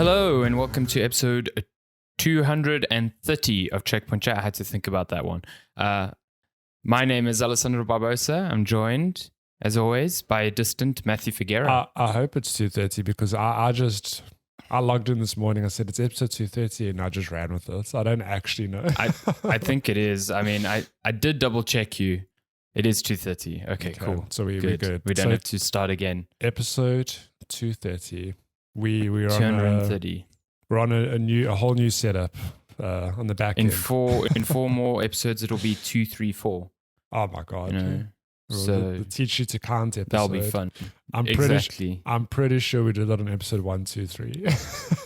Hello and welcome to episode 230 of Checkpoint Chat. I had to think about that one. My name is Alessandro Barbosa. I'm joined, as always, by a distant Matthew Figuera. I hope it's 230 because I logged in this morning. I said it's episode 230 and I just ran with it. So I don't actually know. I think it is. I mean, I did double check you. It is 230. Okay, cool. So we're good. We don't have to start again. Episode 230. We're 230. We're on a whole new setup on the back end. In four more episodes, it'll be 234. Oh my god! You know? So the teach you to count episode. That'll be fun. I'm pretty sure we did that on episode 1, 2, 3.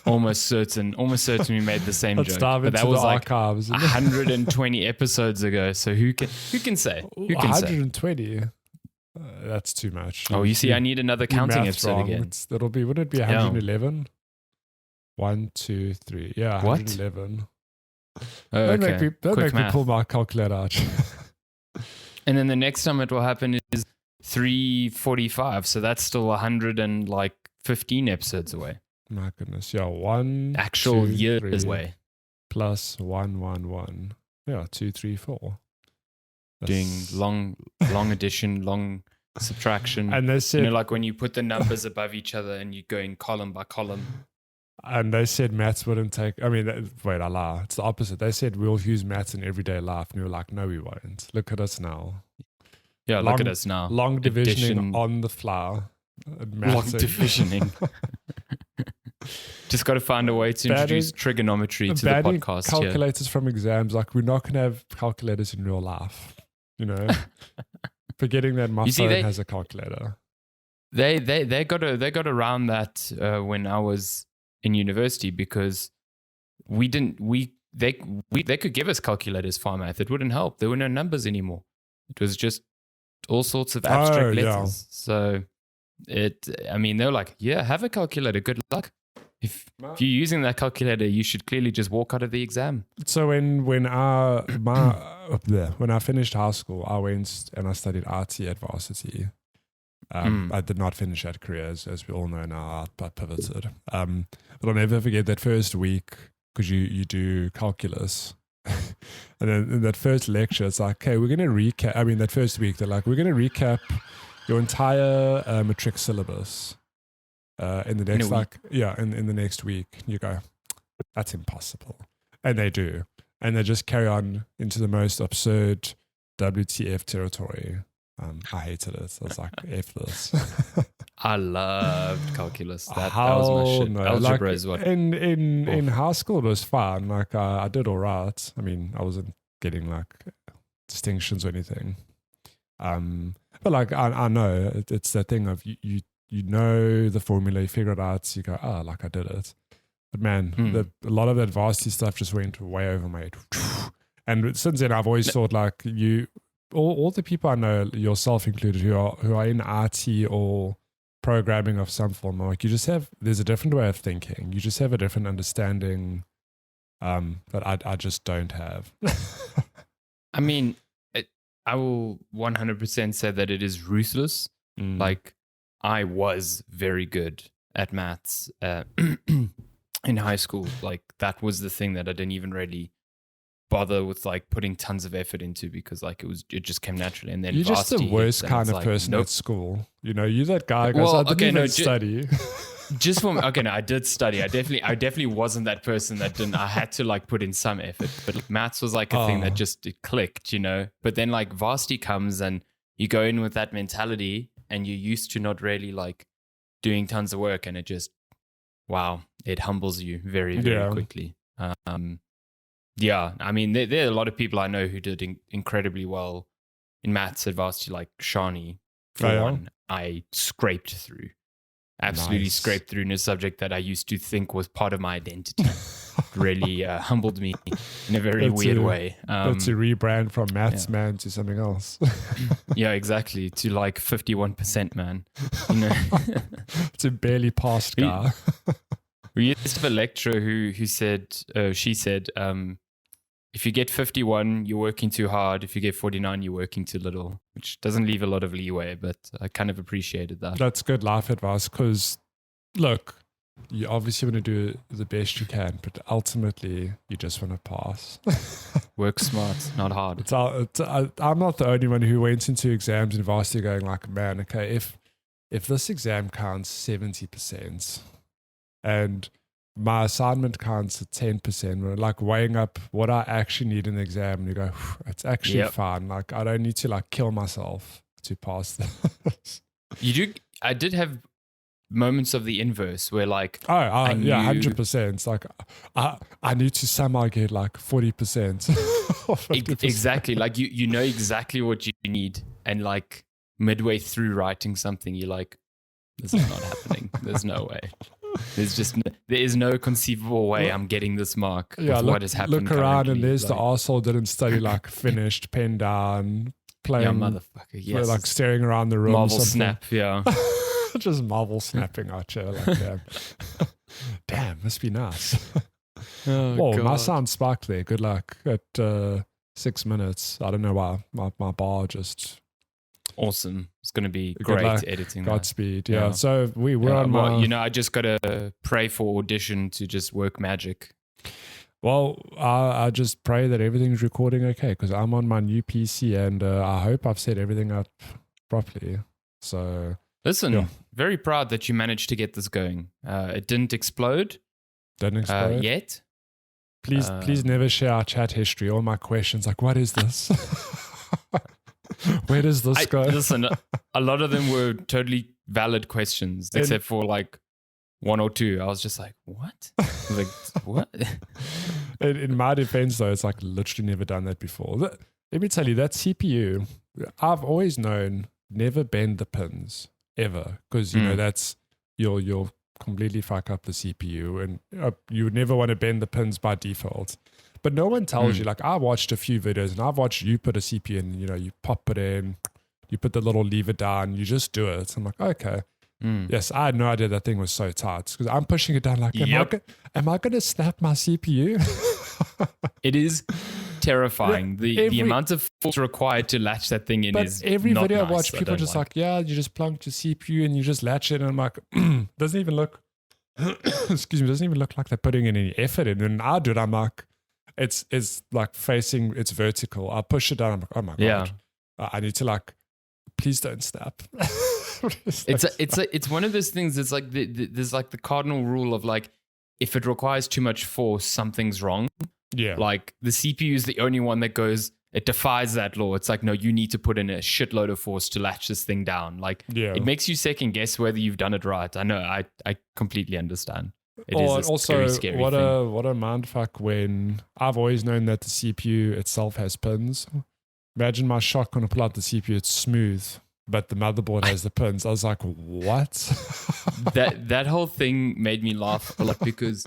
Almost certain we made the same Let's joke. Dive but into that was the like archives. 120 episodes ago. So who can say? Who can 120. That's too much. Oh, you see, I need another counting episode again. Wouldn't it be 111? 1, 2, 3. Yeah, 111. What? Don't make me pull my calculator out. And then the next time it will happen is 345. So that's still 115 episodes away. My goodness. Yeah, 1 actual 2, years 3, away. Plus 1, 1, 1. Yeah, 2, 3, 4. Doing long addition, long subtraction. And they said, like when you put the numbers above each other and you go in column by column. And they said maths wouldn't take. I lie. It's the opposite. They said we'll use maths in everyday life, and we were like, no, we won't. Look at us now. Yeah, look at us now. Long divisioning on the fly. Long divisioning. Just got to find a way to introduce trigonometry to the podcast. Calculators from exams, like we're not going to have calculators in real life. You know, forgetting that my phone has a calculator. They got around that when I was in university because they could give us calculators for math. It wouldn't help. There were no numbers anymore. It was just all sorts of abstract letters. Yeah. So they were like, yeah, have a calculator. Good luck. If you're using that calculator, you should clearly just walk out of the exam. So when I finished high school, I went and I studied RT at varsity. I did not finish that career, as we all know now. I pivoted. But I'll never forget that first week because you do calculus. And then in that first lecture, it's like, okay, we're going to recap. I mean, that first week, they're like, we're going to recap your entire matric syllabus. In the next week, you go, that's impossible, and they do, and they just carry on into the most absurd WTF territory. I hated it. I was like, F this. I loved calculus. That was my shit. No. Algebra like, is what. In high school, it was fun. Like I did all right. I mean, I wasn't getting like distinctions or anything. But like I know it's that thing of you know the formula, you figure it out, you go, like I did it. But man, a lot of that varsity stuff just went way over my head. And since then, I've always thought like all the people I know, yourself included, who are in RT or programming of some form, like there's a different way of thinking. You just have a different understanding that I just don't have. I mean, I will 100% say that it is ruthless. Like, I was very good at maths in high school. Like that was the thing that I didn't even really bother with like putting tons of effort into because like it just came naturally. And then you're just the worst kind of person at school. You know, you're that guy who goes, I didn't even study. I did study. I definitely wasn't that person that didn't. I had to like put in some effort, but like, maths was like a thing that just it clicked, you know. But then like varsity comes and you go in with that mentality. And you're used to not really like doing tons of work, and it humbles you very, very quickly. I mean, there are a lot of people I know who did incredibly well in maths at varsity, like Shani, for one. I scraped through, absolutely scraped through in a subject that I used to think was part of my identity. Really humbled me in a very weird way. That's a rebrand from maths man to something else. Yeah, exactly. To like 51% man. You know? It's a barely passed guy. We used to have a lecturer who said, she said, if you get 51, you're working too hard. If you get 49, you're working too little, which doesn't leave a lot of leeway, but I kind of appreciated that. That's good life advice because, look, you obviously want to do the best you can, but ultimately you just want to pass. Work smart, not hard. I'm not the only one who went into exams in varsity going like, man, okay, if this exam counts 70% and my assignment counts at 10%, we're like weighing up what I actually need in the exam, and you go, it's actually fine. Like, I don't need to like kill myself to pass this. I did have moments of the inverse where like, yeah, 100%. Like, I need to somehow get like 40%. Or 50%. Exactly. Like you know exactly what you need, and like midway through writing something, you're like, this is not happening. There's no way. There is no conceivable way I'm getting this mark. Yeah, what has happened. Look around and there's the arsehole didn't study like finished, pen down, playing. Yeah, motherfucker. Yes. Like staring around the room. Marvel snap, yeah. Just Marvel snapping at you. Like, damn, must be nice. Whoa, my sound spiked there. Good luck at 6 minutes. I don't know why. My bar just... Awesome. It's going to be great editing. Godspeed. Yeah. So we're on my... I just got to pray for Audition to just work magic. Well, I just pray that everything's recording okay, because I'm on my new PC and I hope I've set everything up properly. So... Listen, very proud that you managed to get this going. It didn't explode. Yet. Please never share our chat history. All my questions, like, what is this? Where does this go? Listen, a lot of them were totally valid questions, except for like one or two. I was just like, what? I was like, what? In my defense, though, it's like literally never done that before. Let me tell you, that CPU, I've always known, never bend the pins, ever. Because, you know, that's, you'll completely fuck up the CPU, and you would never want to bend the pins by default. But no one tells you. Like, I watched a few videos and I've watched you put a CPU in, you know, you pop it in, you put the little lever down, you just do it. I'm like, okay. Yes, I had no idea that thing was so tight, because I'm pushing it down like, am I going to snap my CPU? It is terrifying. The amount of force required to latch that thing in is every not video nice. I watch, people just like, you just plunk your CPU and you just latch it. And I'm like, doesn't even look, excuse me, doesn't even look like they're putting in any effort in. And I do it, I'm like, it's like facing, it's vertical. I push it down, I'm like, oh my God. I need to like, please don't snap. It's one of those things that's like, there's like the cardinal rule of like, if it requires too much force, something's wrong. Yeah. Like the CPU is the only one that goes, it defies that law. It's like, no, you need to put in a shitload of force to latch this thing down. Like it makes you second guess whether you've done it right. I know, I completely understand. It is a also, scary what thing. a mindfuck when I've always known that the CPU itself has pins. Imagine my shotgun to pull out the CPU, it's smooth, but the motherboard has the pins. I was like, what? that whole thing made me laugh a lot, because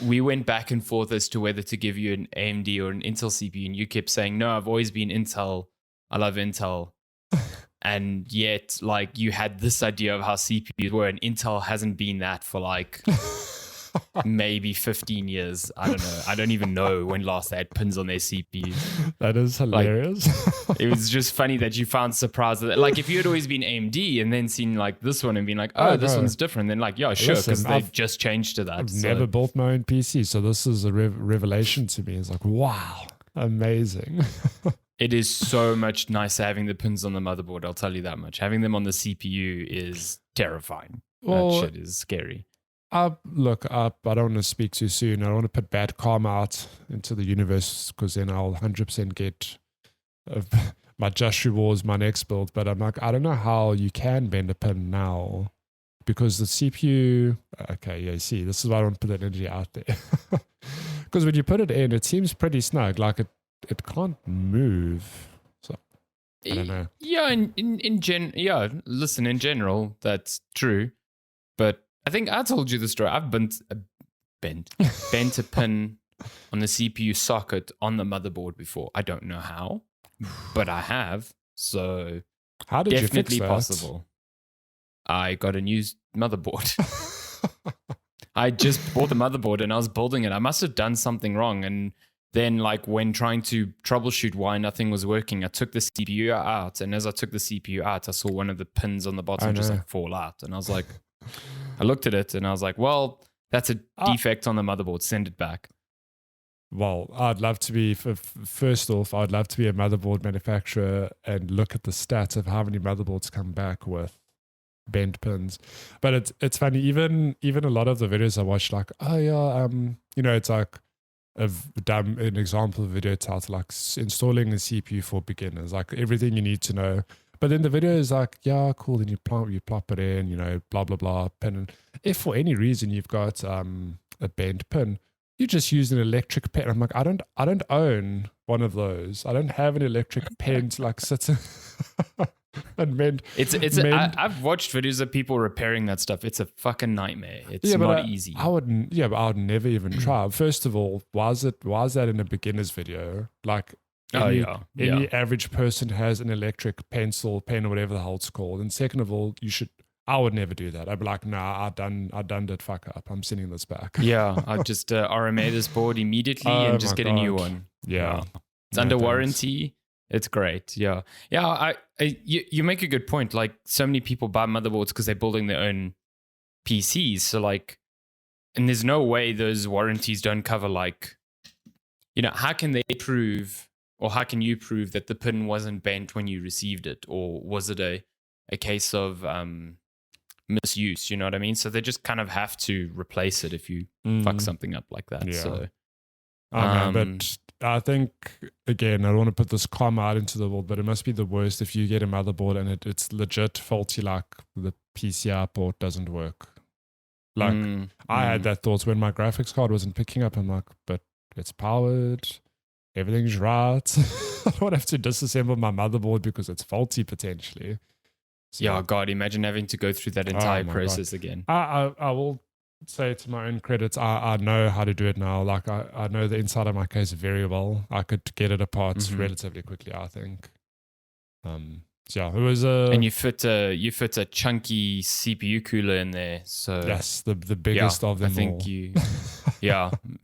we went back and forth as to whether to give you an AMD or an Intel CPU, and you kept saying, no, I've always been Intel. I love Intel. And yet, like, you had this idea of how CPUs were, and Intel hasn't been that for like maybe 15 years. I don't know. I don't even know when last they had pins on their CPUs. That is hilarious. Like, it was just funny that you found surprise that, like, if you had always been AMD and then seen like this one and been like, this one's different, then like, yeah, sure, because they've just changed to that. I've never built my own PC, so this is a revelation to me. It's like, wow, amazing. It is so much nicer having the pins on the motherboard, I'll tell you that much. Having them on the CPU is terrifying. That shit is scary. Look, I don't want to speak too soon. I don't want to put bad karma out into the universe, because then I'll 100% get my just rewards my next build. But I'm like, I don't know how you can bend a pin now, because the CPU, you see, this is why I don't put that energy out there. Because when you put it in, it seems pretty snug, like it can't move. So I don't know. Yeah, in general, that's true. But I think I told you the story. I've bent a pin on the CPU socket on the motherboard before. I don't know how, but I have. So how did definitely you fix that? Possible. I got a new motherboard. I just bought the motherboard and I was building it. I must have done something wrong. And then, like, when trying to troubleshoot why nothing was working, I took the CPU out. And as I took the CPU out, I saw one of the pins on the bottom just like fall out. And I was like, I looked at it and I was like, well, That's a defect on the motherboard. Send it back. Well, I'd love to be, first off, I'd love to be a motherboard manufacturer and look at the stats of how many motherboards come back with bent pins. But it's funny, even a lot of the videos I watch, like, oh yeah, it's like an example video title, like installing a CPU for beginners, like everything you need to know. But then the video is like, yeah, cool, then you plop it in, blah, blah, blah, pin. And if for any reason you've got a bent pin, you just use an electric pen. I'm like, I don't own one of those. I don't have an electric pen to like sit and mend. I've watched videos of people repairing that stuff. It's a fucking nightmare. It's not easy. I would never even try. First of all, why is that in a beginner's video? Like any average person has an electric pen or whatever the hell it's called. And second of all, I would never do that. I'd be like, nah, I done that fuck up. I'm sending this back. Yeah, I'd just RMA this board immediately and just get a new one. Yeah. It's under warranty. It's great. Yeah. Yeah, you make a good point. Like, so many people buy motherboards because they're building their own PCs. So, like, and there's no way those warranties don't cover, like, how can they prove, or how can you prove that the pin wasn't bent when you received it? Or was it a case of misuse, you know what I mean? So they just kind of have to replace it if you fuck something up like that. Yeah. So but I think, again, I don't want to put this karma out into the world, but it must be the worst if you get a motherboard and it's legit faulty, like the PCI port doesn't work. Like I had that thought when my graphics card wasn't picking up. I'm like, but it's powered, everything's right. I don't have to disassemble my motherboard because it's faulty potentially. So, yeah, God, imagine having to go through that entire process again. I will say, to my own credits, I know how to do it now. Like I know the inside of my case very well. I could get it apart relatively quickly, I think. So yeah, it was and you fit a chunky CPU cooler in there. So yes, the biggest of them. I think you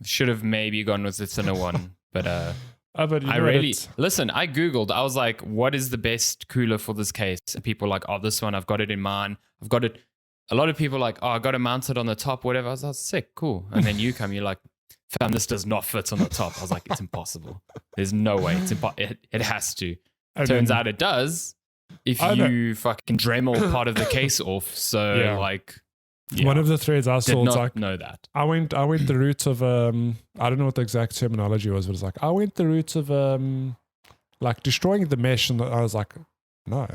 should have maybe gone with the thinner one, but but listen, I Googled, I was like, what is the best cooler for this case? And people were like, oh, this one, I've got it in mine. I've got it. A lot of people are like, oh, I got it mounted on the top, whatever. I was like, sick, cool. And then you come, you're like, fam, this does not fit on the top. I was like, it's impossible. There's no way. It has to. Turns out it does if you fucking Dremel part of the case off. So one of the threads I saw, did not know that. I went the route of I don't know what the exact terminology was, but it's like I went the route of like destroying the mesh, and I was like, no,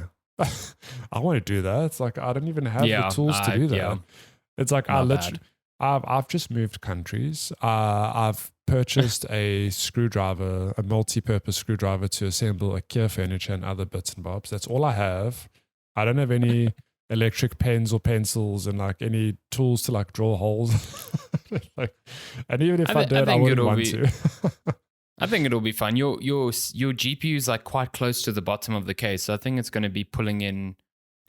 I want to do that. It's like I don't even have the tools to do that. Yeah. It's like I've just moved countries. I've purchased a screwdriver, a multi-purpose screwdriver to assemble IKEA furniture and other bits and bobs. That's all I have. I don't have any electric pens or pencils and like any tools to like draw holes. And even if I did, I wouldn't want to. I think it'll be fun. Your GPU is like quite close to the bottom of the case, so I think it's going to be pulling in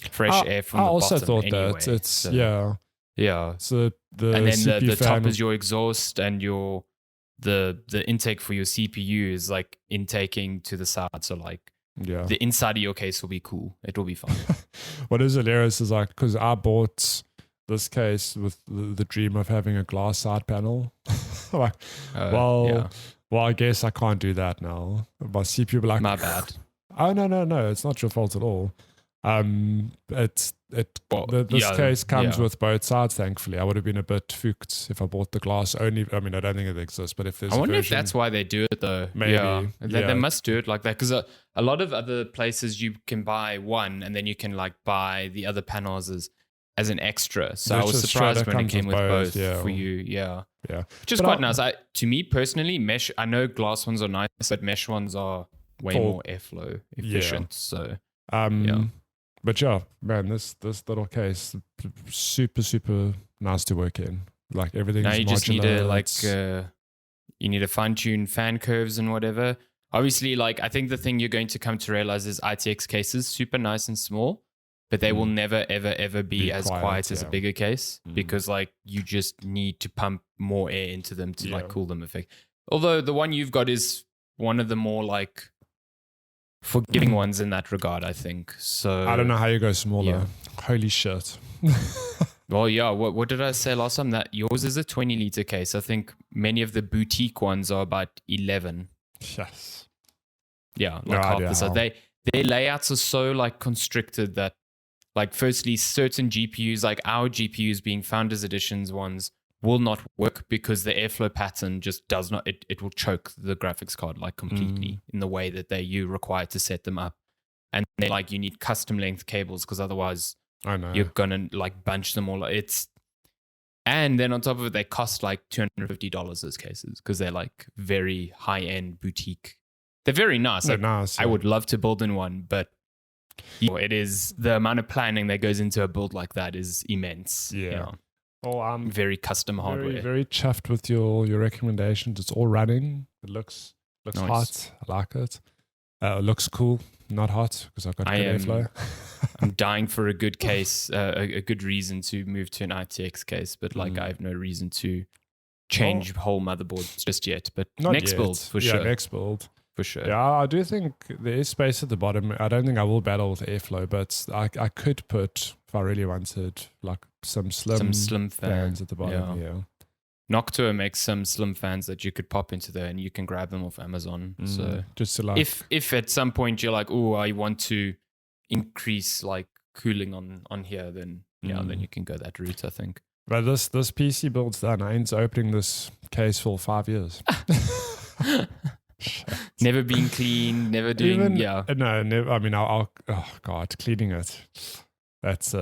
fresh air from the bottom. I also thought that it's yeah. So and then the top is your exhaust, and the intake for your CPU is like intaking to the side. So like the inside of your case will be cool. It will be fun. What is hilarious is like, because I bought this case with the dream of having a glass side panel. Like, well, I guess I can't do that now. My CPU will be like, my bad. Oh no, it's not your fault at all. This case comes with both sides, thankfully. I would have been a bit fooked if I bought the glass only. I mean, I don't think it exists, but if there's I wonder if that's why they do it though. Maybe. They must do it like that, because a lot of other places you can buy one and then you can like buy the other panels as an extra. So I was surprised when it came with both for you. Yeah. Which is quite nice. To me personally, mesh, I know glass ones are nice, but mesh ones are way more airflow efficient. So But yeah, man, this little case, super, super nice to work in. Like everything's modular. Now you just need to you need to fine tune fan curves and whatever. Obviously, like I think the thing you're going to come to realize is ITX cases, super nice and small, but they will never, ever, ever be as quiet as a bigger case, because like you just need to pump more air into them to like cool them effect. Although the one you've got is one of the more like forgiving ones in that regard, I think. So I don't know how you go smaller. Holy shit. Well, yeah. What did I say last time? That yours is a 20-liter case. I think many of the boutique ones are about 11. Yes. Yeah, No like half idea the size. how. Their layouts are so like constricted that, like, firstly, certain GPUs, like our GPUs being Founders Editions ones, will not work because the airflow pattern just does not. It will choke the graphics card like completely in the way that you require to set them up, and then like you need custom length cables because otherwise I know. you're gonna like bunch them all. And then on top of it, they cost like $250 those cases because they're like very high end boutique. They're very nice. They're Like, nice, I yeah. would love to build in one, but it is the amount of planning that goes into a build like that is immense. Yeah. You know, Well, I'm very custom hardware. very, very chuffed with your recommendations. It's all running. It looks Nice. hot. I like it. It looks cool. Not hot because I've got good airflow. I'm dying for a good case, a good reason to move to an ITX case, but like I have no reason to change whole motherboards just yet. But Not next yet. build for sure. Next build. For sure. Yeah, I do think there is space at the bottom. I don't think I will battle with airflow, but I could put, if I really wanted, like some slim fans at the bottom. Yeah. Noctua makes some slim fans that you could pop into there and you can grab them off Amazon. So just to like, if at some point you're like, oh, I want to increase like cooling on here, then then you can go that route, I think. But this PC build's done. I ain't opening this case for 5 years. Never been clean, never doing, No, never. I mean, oh God, cleaning it. That's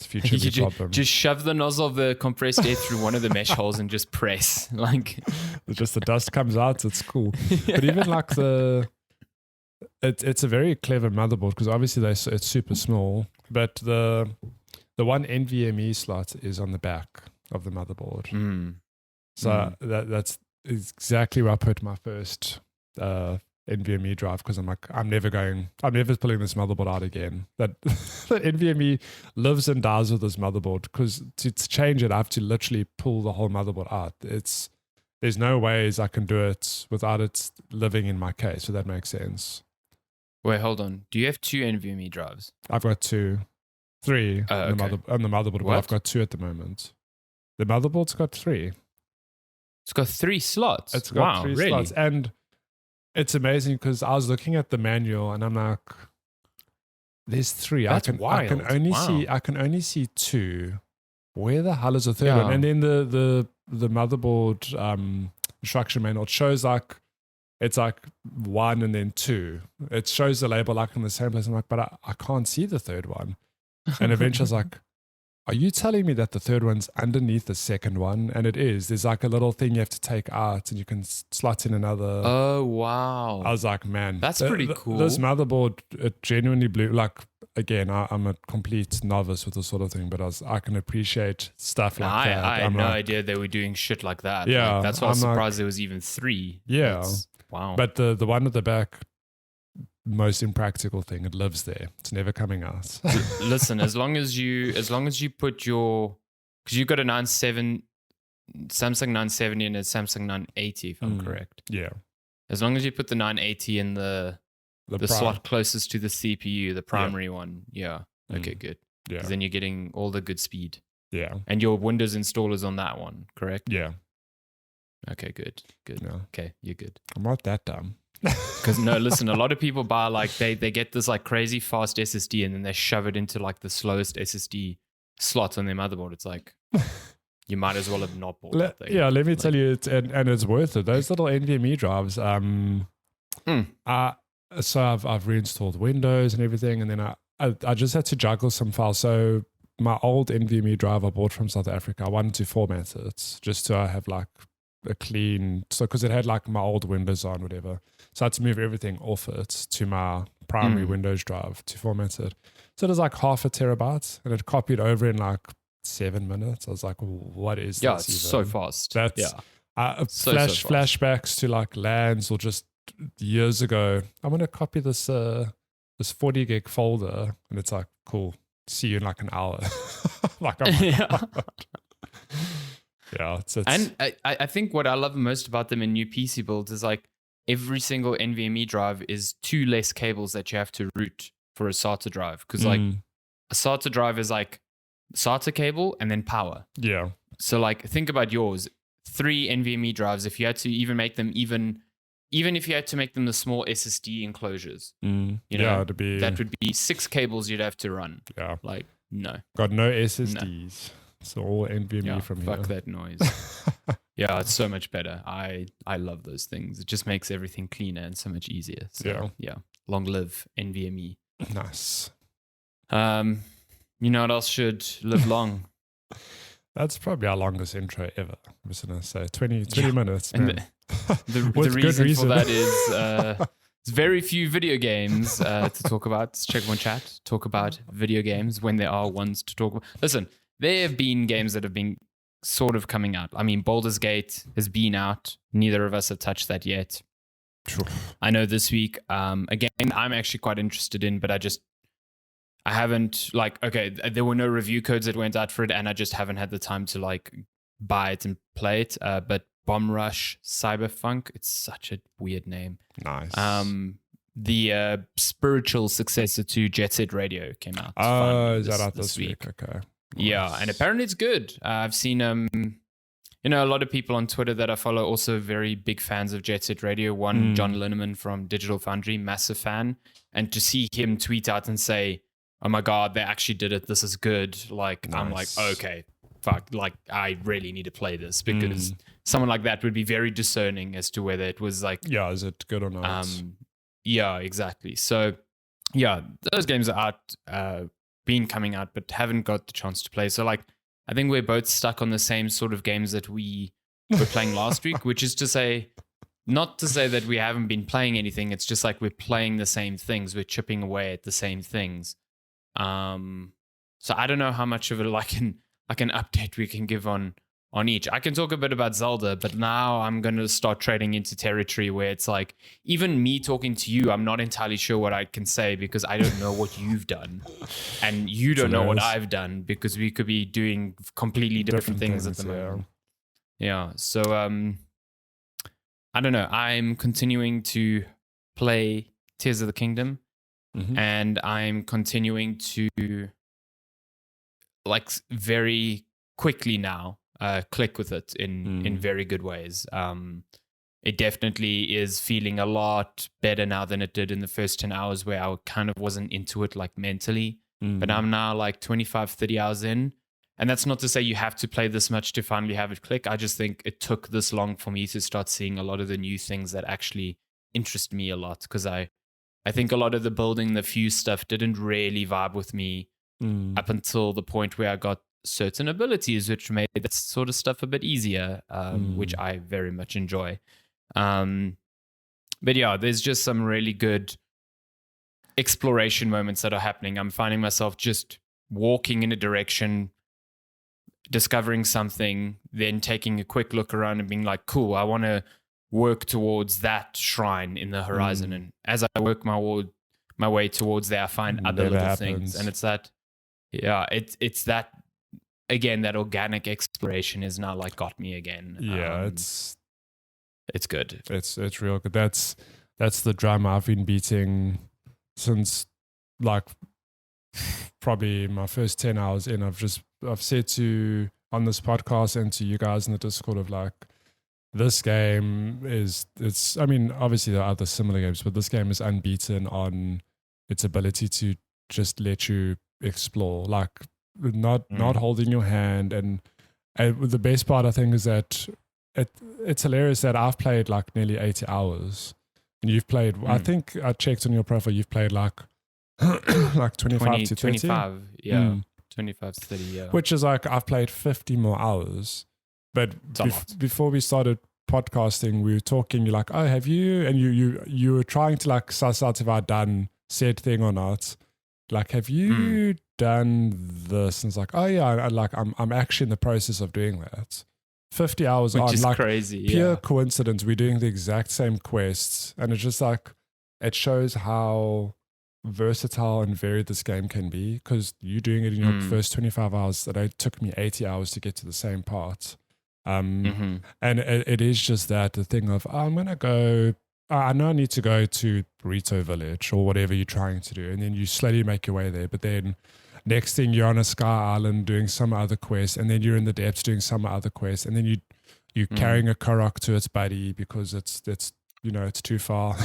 future me problem. Just shove the nozzle of the compressed air through one of the mesh holes and just press. Like, just the dust comes out. It's cool. But even like it's a very clever motherboard because obviously it's super small. But the one NVMe slot is on the back of the motherboard. So that's exactly where I put my first NVMe drive because I'm like, I'm never pulling this motherboard out again. That the NVMe lives and dies with this motherboard because to change it, I have to literally pull the whole motherboard out. There's no ways I can do it without it living in my case. So that makes sense. Wait, hold on. Do you have 2 NVMe drives? I've got 3 on the motherboard. But I've got 2 at the moment. The motherboard's got 3. It's got 3 slots. It's got 3 slots. And it's amazing because I was looking at the manual and I'm like, there's 3. That's wild. I can only see 2. Where the hell is the third one? And then the motherboard instruction manual, it shows like it's like 1 and then 2. It shows the label like in the same place. I'm like, but I can't see the third one. And eventually I was like, are you telling me that the third one's underneath the second one? And it is. There's like a little thing you have to take out and you can slot in another. Oh, wow. I was like, man. That's pretty cool. This motherboard, it genuinely blew. Like, again, I'm a complete novice with this sort of thing, but I can appreciate stuff like that. I had no idea they were doing shit like that. Yeah. Like, that's why I was surprised there was even 3. Yeah. Wow. But the one at the back, most impractical thing, it lives there. It's never coming out. Listen, as long as you put your, because you've got a Samsung 970 and a Samsung 980, if I'm correct. Yeah. As long as you put the 980 in the slot closest to the CPU, the primary one. Yeah. Okay, good. Yeah. Because then you're getting all the good speed. Yeah. And your Windows installers on that one, correct? Yeah. Okay, good. Yeah. Okay, you're good. I'm not that dumb. Because no, listen, a lot of people buy like they get this like crazy fast SSD and then they shove it into like the slowest SSD slot on their motherboard. It's like you might as well have not bought that thing. Yeah, let me tell you, and it's worth it. Those little NVMe drives. So I've reinstalled Windows and everything, and then I just had to juggle some files. So my old NVMe drive I bought from South Africa, I wanted to format it just to have like a clean, so because it had like my old Windows on, whatever. So I had to move everything off it to my primary Windows drive to format it. So it was like 0.5 terabytes, and it copied over in like 7 minutes. I was like, what is this? Yeah, it's so fast. That's flashbacks to like LANs or just years ago. I'm going to copy this 40 gig folder, and it's like, cool, see you in like an hour. Like, oh my God. Yeah, and I think what I love most about them in new PC builds is like every single NVMe drive is 2 less cables that you have to route for a SATA drive. Because like a SATA drive is like SATA cable, and then power. Yeah. So like think about yours, 3 NVMe drives. If you had to even make them even if you had to make them the small SSD enclosures, you know, that would be 6 cables you'd have to run. Yeah. Like, no. Got no SSDs. No. It's all NVMe from here. Fuck that noise. Yeah, it's so much better. I love those things. It just makes everything cleaner and so much easier. So, yeah. Long live NVMe. Nice. You know what else should live long? That's probably our longest intro ever. I'm just going to say 20 minutes. And the reason for that is there's very few video games to talk about. Let's check one chat. Talk about video games when there are ones to talk about. Listen, there have been games that have been sort of coming out. I mean, Baldur's Gate has been out. Neither of us have touched that yet. True. I know this week, again, I'm actually quite interested in, but I haven't, like, okay, there were no review codes that went out for it, and I just haven't had the time to, like, buy it and play it. But Bomb Rush Cyberpunk, it's such a weird name. Nice. The spiritual successor to Jet Set Radio came out. Is that out this week? Okay. Nice. Yeah, and apparently it's good. I've seen, you know, a lot of people on Twitter that I follow also very big fans of Jet Set Radio. One, John Linneman from Digital Foundry, massive fan. And to see him tweet out and say, oh my God, they actually did it. This is good. Like, nice. I'm like, okay, fuck. Like, I really need to play this because someone like that would be very discerning as to whether it was like, yeah, is it good or not? Yeah, exactly. So, yeah, those games are out, been coming out, but haven't got the chance to play. So, like, I think we're both stuck on the same sort of games that we were playing last week, which is to say, not to say that we haven't been playing anything. It's just like we're playing the same things. We're chipping away at the same things. So I don't know how much of an update we can give on each. I can talk a bit about Zelda, but now I'm going to start trading into territory where it's like, even me talking to you, I'm not entirely sure what I can say because I don't know what you've done. And you don't know what I've done because we could be doing completely different things at the moment. Yeah. So, I don't know. I'm continuing to play Tears of the Kingdom. And I'm continuing to, like, very quickly now click with it in very good ways. It definitely is feeling a lot better now than it did in the first 10 hours where I kind of wasn't into it, like, mentally. But I'm now like 25, 30 hours in. And that's not to say you have to play this much to finally have it click. I just think it took this long for me to start seeing a lot of the new things that actually interest me a lot because I think a lot of the building the fuse stuff didn't really vibe with me up until the point where I got certain abilities, which made that sort of stuff a bit easier, which I very much enjoy. But yeah, there's just some really good exploration moments that are happening. I'm finding myself just walking in a direction, discovering something, then taking a quick look around and being like, cool, I want to work towards that shrine in the horizon. And as I work my way towards there, I find other little things. And it's that, yeah, it's that, again, that organic exploration is now like got me again. Yeah, it's good. It's real good. That's the drum I've been beating since like probably my first 10 hours in. I've said to on this podcast and to you guys in the Discord of like, this game I mean, obviously there are other similar games, but this game is unbeaten on its ability to just let you explore, like not holding your hand. And the best part I think is that it's hilarious that I've played like nearly 80 hours and you've played, I think I checked on your profile, you've played like 25 to 30. 25, yeah. 25 to 30, yeah. Which is like, I've played 50 more hours. But before we started podcasting, we were talking, you're like, oh, have you? And you were trying to like suss out if I'd done said thing or not. Like, have you done this? And it's like, oh yeah, I'm actually in the process of doing that. 50 hours Which on, is like crazy, pure coincidence. We're doing the exact same quests, and it's just like, it shows how versatile and varied this game can be, because you're doing it in your first 25 hours that it took me 80 hours to get to the same part. And it is just that the thing of, I'm going to go, I know I need to go to Burrito Village or whatever you're trying to do, and then you slowly make your way there. But then Next thing you're on a sky island doing some other quest, and then you're in the depths doing some other quest, and then you're carrying a Korok to its buddy because it's it's too far.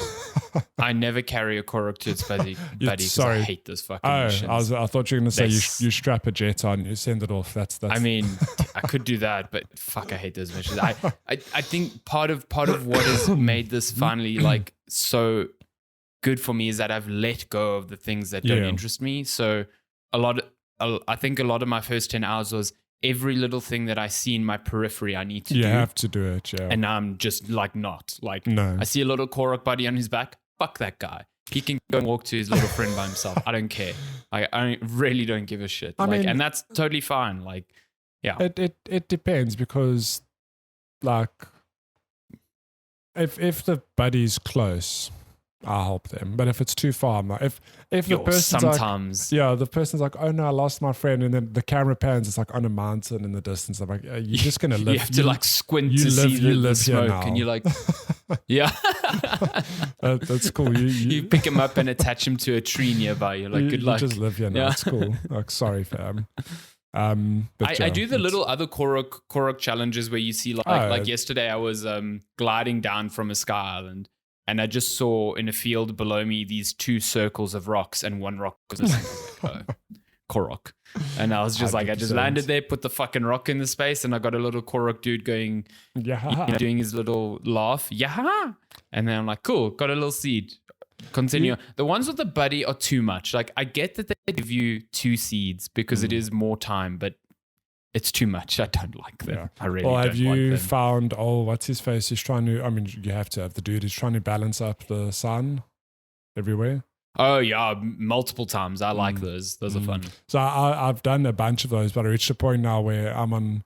I never carry a Korok to its buddy because I hate this fucking mission. I thought you were going to say you strap a jet on, you send it off. That's. I mean, I could do that, but fuck, I hate those missions. I think part of what has made this finally like so good for me is that I've let go of the things that don't interest me. So I think a lot of my first 10 hours was every little thing that I see in my periphery, I need to do. You have to do it, yeah. And I'm just like not. Like, no. I see a little Korok buddy on his back. Fuck that guy. He can go and walk to his little friend by himself. I don't care. I really don't give a shit. I mean, and that's totally fine. Like, yeah. It depends because, like, if the buddy's close, I'll help them. But if it's too far, I'm like, if the person's sometimes, like, the person's like, oh no, I lost my friend, and then the camera pans, it's like on a mountain in the distance. I'm like, you're just gonna live. You have to like squint to see the smoke, and you're like, yeah, that's cool. You pick him up and attach him to a tree nearby. You're like, good luck. You just live here now. It's cool. Like, sorry, fam. But I do the little other Korok challenges where you see like yesterday I was gliding down from a sky island. And I just saw in a field below me these 2 circles of rocks, and one rock was missing. I was like, Korok. And I was just 100%. Like, I just landed there, put the fucking rock in the space, and I got a little Korok dude going, doing his little laugh, yeah. And then I'm like, cool, got a little seed. Continue. The ones with the buddy are too much. Like, I get that they give you 2 seeds because it is more time, but it's too much. I don't like them. Yeah. I really don't like them. Well, have you found, what's his face? He's trying to, I mean, you have to have the dude who's trying to balance up the sun everywhere. Oh, yeah, multiple times. I like those. Those are fun. So I've done a bunch of those, but I reached a point now where I'm on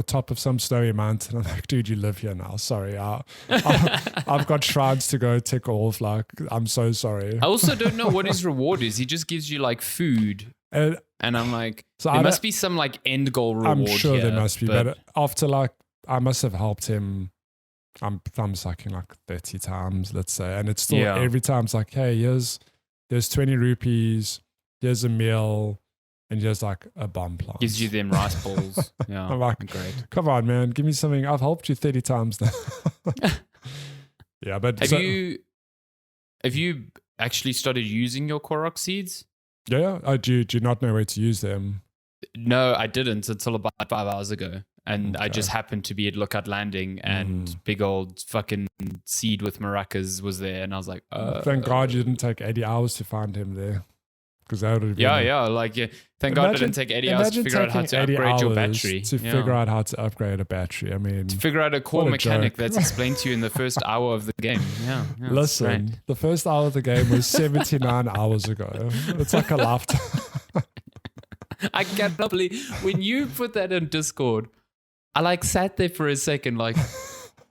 top of some snowy mountain. I'm like, dude, you live here now. Sorry. I've got shrines to go tick off. Like, I'm so sorry. I also don't know what his reward is. He just gives you like food. And I'm like, so there must be some like end goal reward. I'm sure here, there must be, but after like, I must have helped him. I'm sucking like 30 times, let's say, and it's still every time it's like, hey, here's 20 rupees, here's a meal, and here's like a bomb plant. Gives you them rice balls. Yeah, I'm like, great. Come on, man, give me something. I've helped you 30 times now. Yeah, but have you actually started using your Korok seeds? Yeah. Do you not know where to use them? No, I didn't until about 5 hours ago. And I just happened to be at Lookout Landing and big old fucking seed with maracas was there. And I was like, thank God you didn't take 80 hours to find him there. Because that would have been... Thank God it didn't take 80 hours to figure out how to upgrade your battery. Figure out how to upgrade a battery. I mean... To figure out a core mechanic that's explained to you in the first hour of the game. Yeah Listen, the first hour of the game was 79 hours ago. It's like a lifetime. I cannot believe... When you put that in Discord... I like sat there for a second like,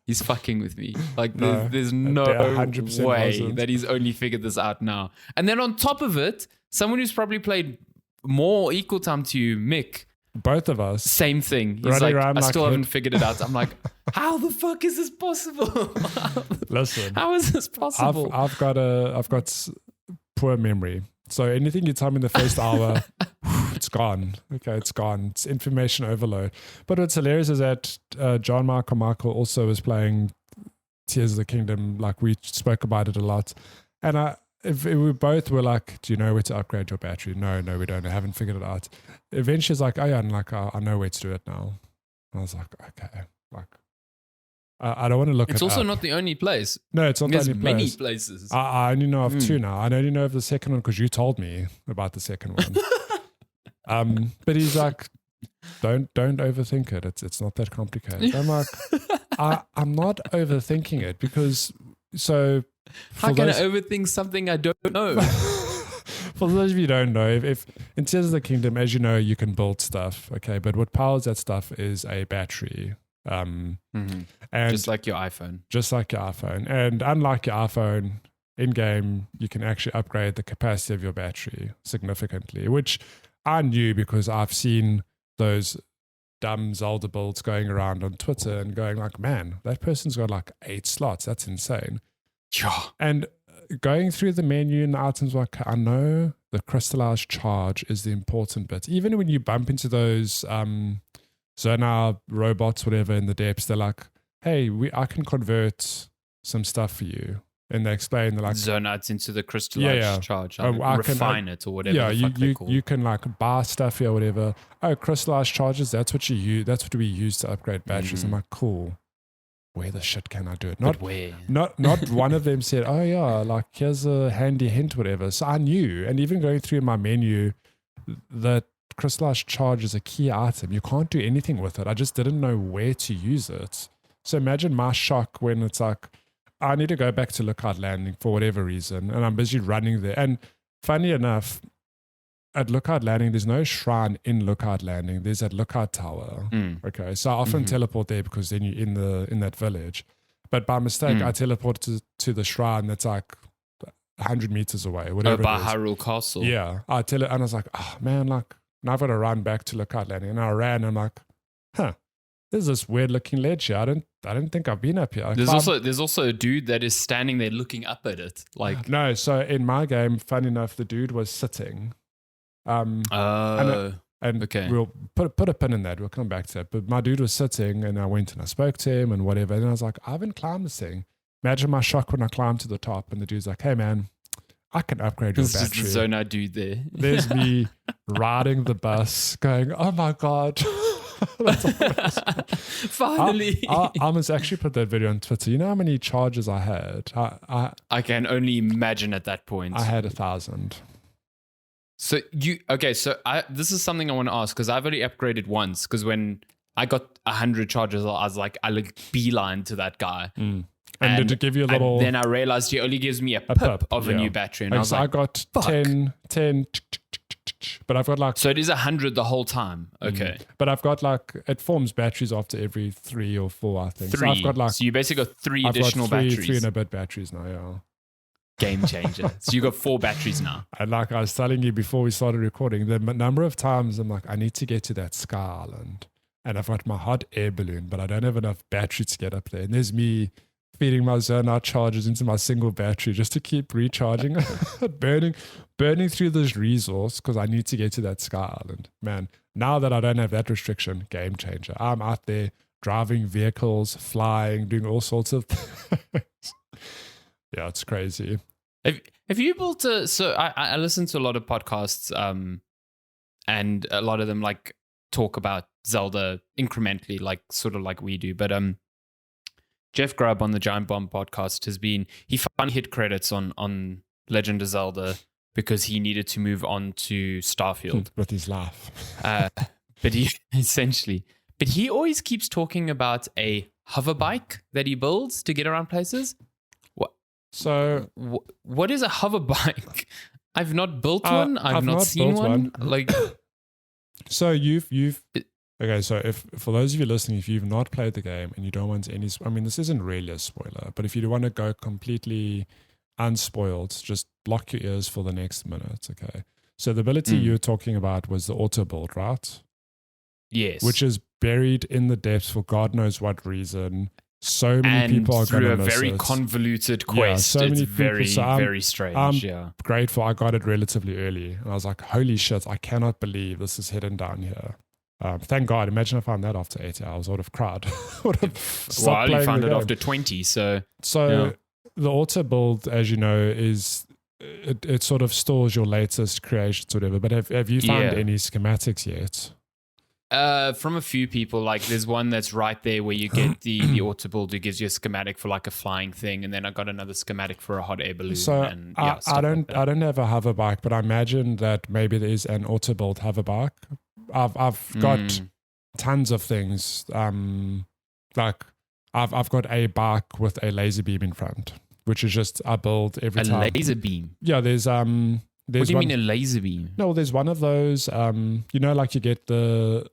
he's fucking with me. Like there's no way that he's only figured this out now. And then on top of it, someone who's probably played more equal time to you, Mick. Both of us. Same thing. He's like, I still haven't figured it out. I'm like, how the fuck is this possible? Listen. How is this possible? I've got poor memory. So anything you tell me in the first hour, it's gone. Okay, it's gone. It's information overload. But what's hilarious is that John Michael also was playing Tears of the Kingdom. Like, we spoke about it a lot. And we both were like, do you know where to upgrade your battery? No, we don't. I haven't figured it out. Eventually it's like, oh yeah, and like, I know where to do it now. And I was like, okay. Like, I don't want to look at it. It's also not the only place. No, it's not the only place. There's many places. I only know of 2 now. I only know of the second one because you told me about the second one. But he's like, don't overthink it. It's not that complicated. I'm like, I'm not overthinking it because how can I overthink something I don't know? For those of you who don't know, if in Tears of the Kingdom, as you know, you can build stuff. Okay, but what powers that stuff is a battery. And just like your iPhone. And unlike your iPhone, in game you can actually upgrade the capacity of your battery significantly, which I knew because I've seen those dumb Zelda builds going around on Twitter and going like, man, that person's got like 8 slots. That's insane. Yeah. And going through the menu and the items, like, I know the crystallized charge is the important bit. Even when you bump into those Zonar robots, whatever, in the depths, they're like, hey, I can convert some stuff for you. And they explain, they're like, Zonards into the crystallized charge. I refine it or whatever. Yeah, the fuck they're called. you can like buy stuff here or whatever. Oh, crystallized charges, that's what you use. That's what we use to upgrade batteries. I'm like, cool. Where the shit can I do it? But where? Not one of them said, oh yeah, like here's a handy hint, whatever. So I knew, and even going through my menu, that crystallized charge is a key item. You can't do anything with it. I just didn't know where to use it. So imagine my shock when it's like, I need to go back to Lookout Landing for whatever reason, and I'm busy running there. And funny enough, at Lookout Landing, there's no shrine in Lookout Landing. There's at Lookout Tower. Okay, so I often teleport there because then you're in that village. But by mistake, I teleport to the shrine that's like 100 meters away, whatever. By Hyrule Castle. Yeah, and I was like, oh man, like now I've got to run back to Lookout Landing. And I ran, and I'm like, there's this weird looking ledge here. I don't think I've been up here. There's also a dude that is standing there looking up at it. Like no, so in my game, funny enough, the dude was sitting. And okay. We'll put a pin in that. We'll come back to it. But my dude was sitting, and I went and I spoke to him and whatever. And I was like, I haven't climbed this thing. Imagine my shock when I climbed to the top, and the dude's like, hey man, I can upgrade your battery. There's just Zonar dude there. There's me riding the bus, going, oh my god. Finally. I must actually put that video on Twitter. You know how many charges I had? I can only imagine at that point. I had 1,000. So this is something I want to ask, because I've only upgraded once, because when I got 100 charges, I was like, I look beeline to that guy. And did it give you a little... Then I realized he only gives me a pip of a new battery. And I was like, I got fuck. 10, but I've got like... So it is 100 the whole time. Okay. But I've got like... It forms batteries after every 3 or 4, I think. 3. So I've got like... So you basically got 3 additional batteries. 3 and a bit batteries now, yeah. Game changer. So you got 4 batteries now. And like I was telling you before we started recording, the number of times I'm like, I need to get to that Sky Island. And I've got my hot air balloon, but I don't have enough battery to get up there. And there's me feeding my Zonar charges into my single battery just to keep recharging, burning through this resource because I need to get to that Sky Island. Man, now that I don't have that restriction, game changer. I'm out there driving vehicles, flying, doing all sorts of things. Yeah, it's crazy. Have you built a... So I listen to a lot of podcasts and a lot of them like talk about Zelda incrementally, like sort of like we do. But Jeff Grubb on the Giant Bomb podcast he finally hit credits on Legend of Zelda because he needed to move on to Starfield. With his laugh. But he always keeps talking about a hover bike that he builds to get around places. So what is a hover bike? I've not built one. I've not seen one. Like, so you've okay. So if for those of you listening, if you've not played the game and you don't want any, I mean, this isn't really a spoiler, but if you want to go completely unspoiled, just block your ears for the next minute. Okay. So the ability you were talking about was the auto build, right? Yes. Which is buried in the depths for God knows what reason. So many people are going to miss it. Through a very convoluted quest. Yeah, it's very, very strange. I'm grateful I got it relatively early. And I was like, holy shit, I cannot believe this is hidden down here. Thank God. Imagine if I found that after 8 hours. I would have cried. Well, I only found it after 20. So the auto build, as you know, is... It sort of stores your latest creations, whatever. But have you found any schematics yet? From a few people, like there's one that's right there where you get the auto build who gives you a schematic for like a flying thing, and then I got another schematic for a hot air balloon. So and, I don't have a hover bike, but I imagine that maybe there is an auto build hover bike. I've got tons of things. Like I've got a bike with a laser beam in front, which is just I build every time. A laser beam. Yeah, there's what do you mean a laser beam? No, there's one of those. You know, like you get that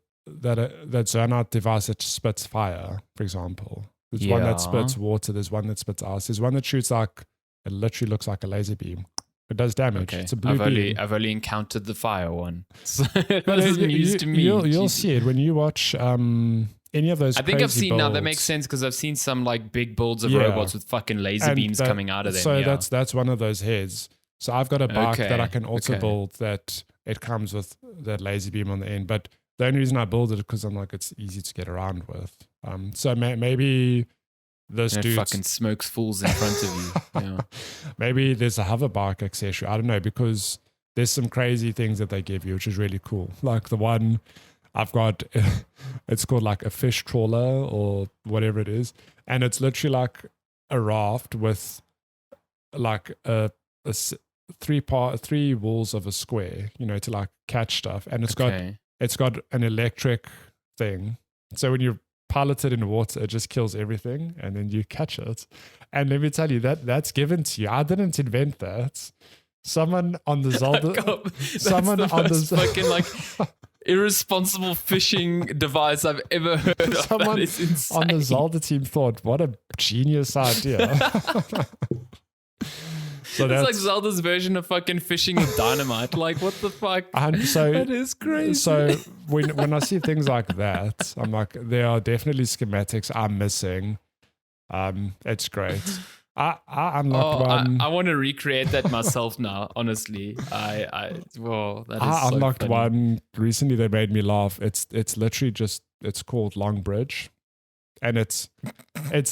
Zonar device that spits fire, for example. There's one that spits water. There's one that spits ice. There's one that shoots like it literally looks like a laser beam. It does damage. Okay. It's a blue beam. I've only encountered the fire one. So this is news to me. You'll see it when you watch any of those. I think I've seen builds. now. That makes sense because I've seen some like big builds of robots with fucking laser beams coming out of them. So that's one of those heads. So I've got a bike Okay, that I can also okay. build that it comes with that laser beam on the end. But the only reason I build it is because I'm like, it's easy to get around with. So maybe this And it dude fucking smokes fools in front of you. Yeah. maybe there's a hover bike accessory. I don't know, because there's some crazy things that they give you, which is really cool. Like the one I've got, it's called like a fish trawler or whatever it is. And it's literally like a raft with like three walls of a square, to like catch stuff. And it's got an electric thing. So when you pilot it in the water, it just kills everything and then you catch it. And let me tell you, that's given to you. I didn't invent that. Someone on the Zelda, fucking like irresponsible fishing device I've ever heard of. Someone That is insane. on the Zelda team thought, what a genius idea. So it's like Zelda's version of fucking fishing with dynamite. Like, what the fuck? So that is crazy. So when I see things like that, I'm like, there are definitely schematics I'm missing. It's great. I unlocked one. I want to recreate that myself now. Honestly, that is unlocked so one recently that made me laugh. It's literally it's called Long Bridge, and it's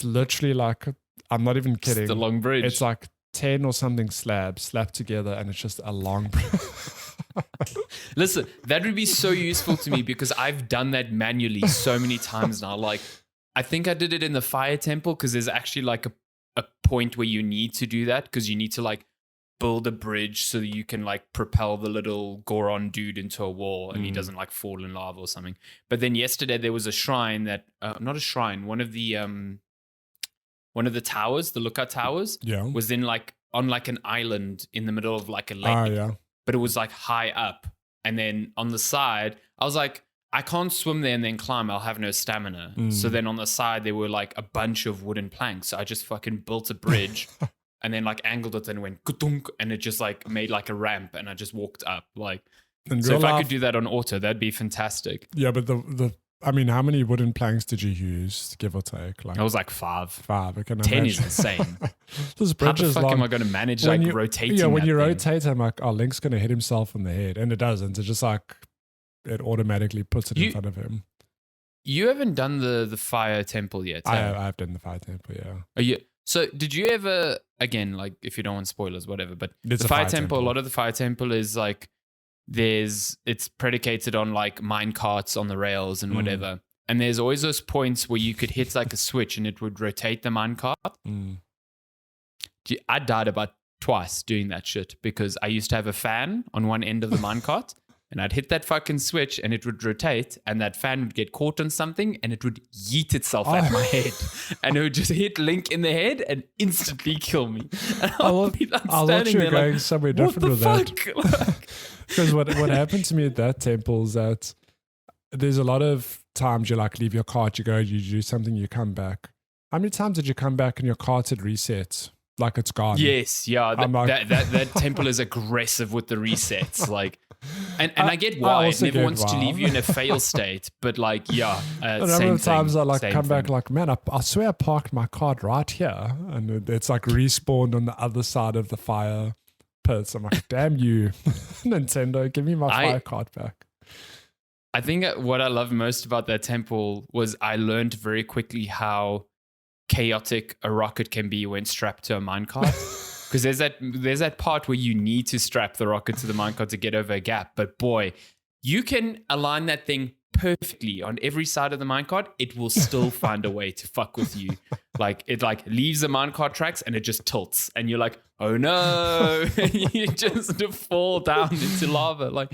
literally like, I'm not even kidding. It's the Long Bridge. It's like 10 or something slabs slapped together, and it's just a long bridge. Listen, that would be so useful to me because I've done that manually so many times now. Like, I think I did it in the fire temple because there's actually like a point where you need to do that because you need to like build a bridge so that you can like propel the little Goron dude into a wall and he doesn't like fall in lava or something. But then yesterday there was a shrine that not a shrine, one of the towers, the lookout towers, was in like on like an island in the middle of like a lake. But it was like high up, and then on the side I was like, I can't swim there and then climb. I'll have no stamina. So then on the side, there were like a bunch of wooden planks. So I just fucking built a bridge and then like angled it and went ka-dunk, and it just like made like a ramp and I just walked up. Like, so if I could do that on auto, that'd be fantastic. Yeah, but I mean, how many wooden planks did you use, give or take? Like, I was like 5. 5. I can 10 imagine. is insane. This bridge How the is fuck long. am I going to manage like rotating? Yeah, when you thing? rotate, I'm like, oh, Link's going to hit himself on the head. And it doesn't. It's just like, it automatically puts it in front of him. You haven't done the fire temple yet. I've done the fire temple, yeah. So did you ever, again, like if you don't want spoilers, whatever, but It's the fire temple, a lot of the fire temple is like, it's predicated on like mine carts on the rails and whatever. And there's always those points where you could hit like a switch and it would rotate the minecart. I died about twice doing that shit because I used to have a fan on one end of the minecart and I'd hit that fucking switch and it would rotate and that fan would get caught on something and it would yeet itself at my head and it would just hit Link in the head and instantly kill me. And I'll let you going like, somewhere different with that. Because what happened to me at that temple is that there's a lot of times you like leave your cart, you go, you do something, you come back. How many times did you come back and your cart had reset? Like it's gone. Yes, yeah. That temple is aggressive with the resets. Like, and I get why. It never wants to leave you in a fail state. But like, yeah. A number of times I like come back like, man, I swear I parked my cart right here. And it's like respawned on the other side of the fire pits. I'm like, damn you, Nintendo, give me my fire cart back. I think what I love most about that temple was I learned very quickly how chaotic a rocket can be when strapped to a minecart. Because there's that part where you need to strap the rocket to the minecart to get over a gap. But boy, you can align that thing perfectly on every side of the minecart. It will still find a way to fuck with you. Like it like leaves the minecart tracks and it just tilts. And you're like, oh no. You just fall down into lava. Like,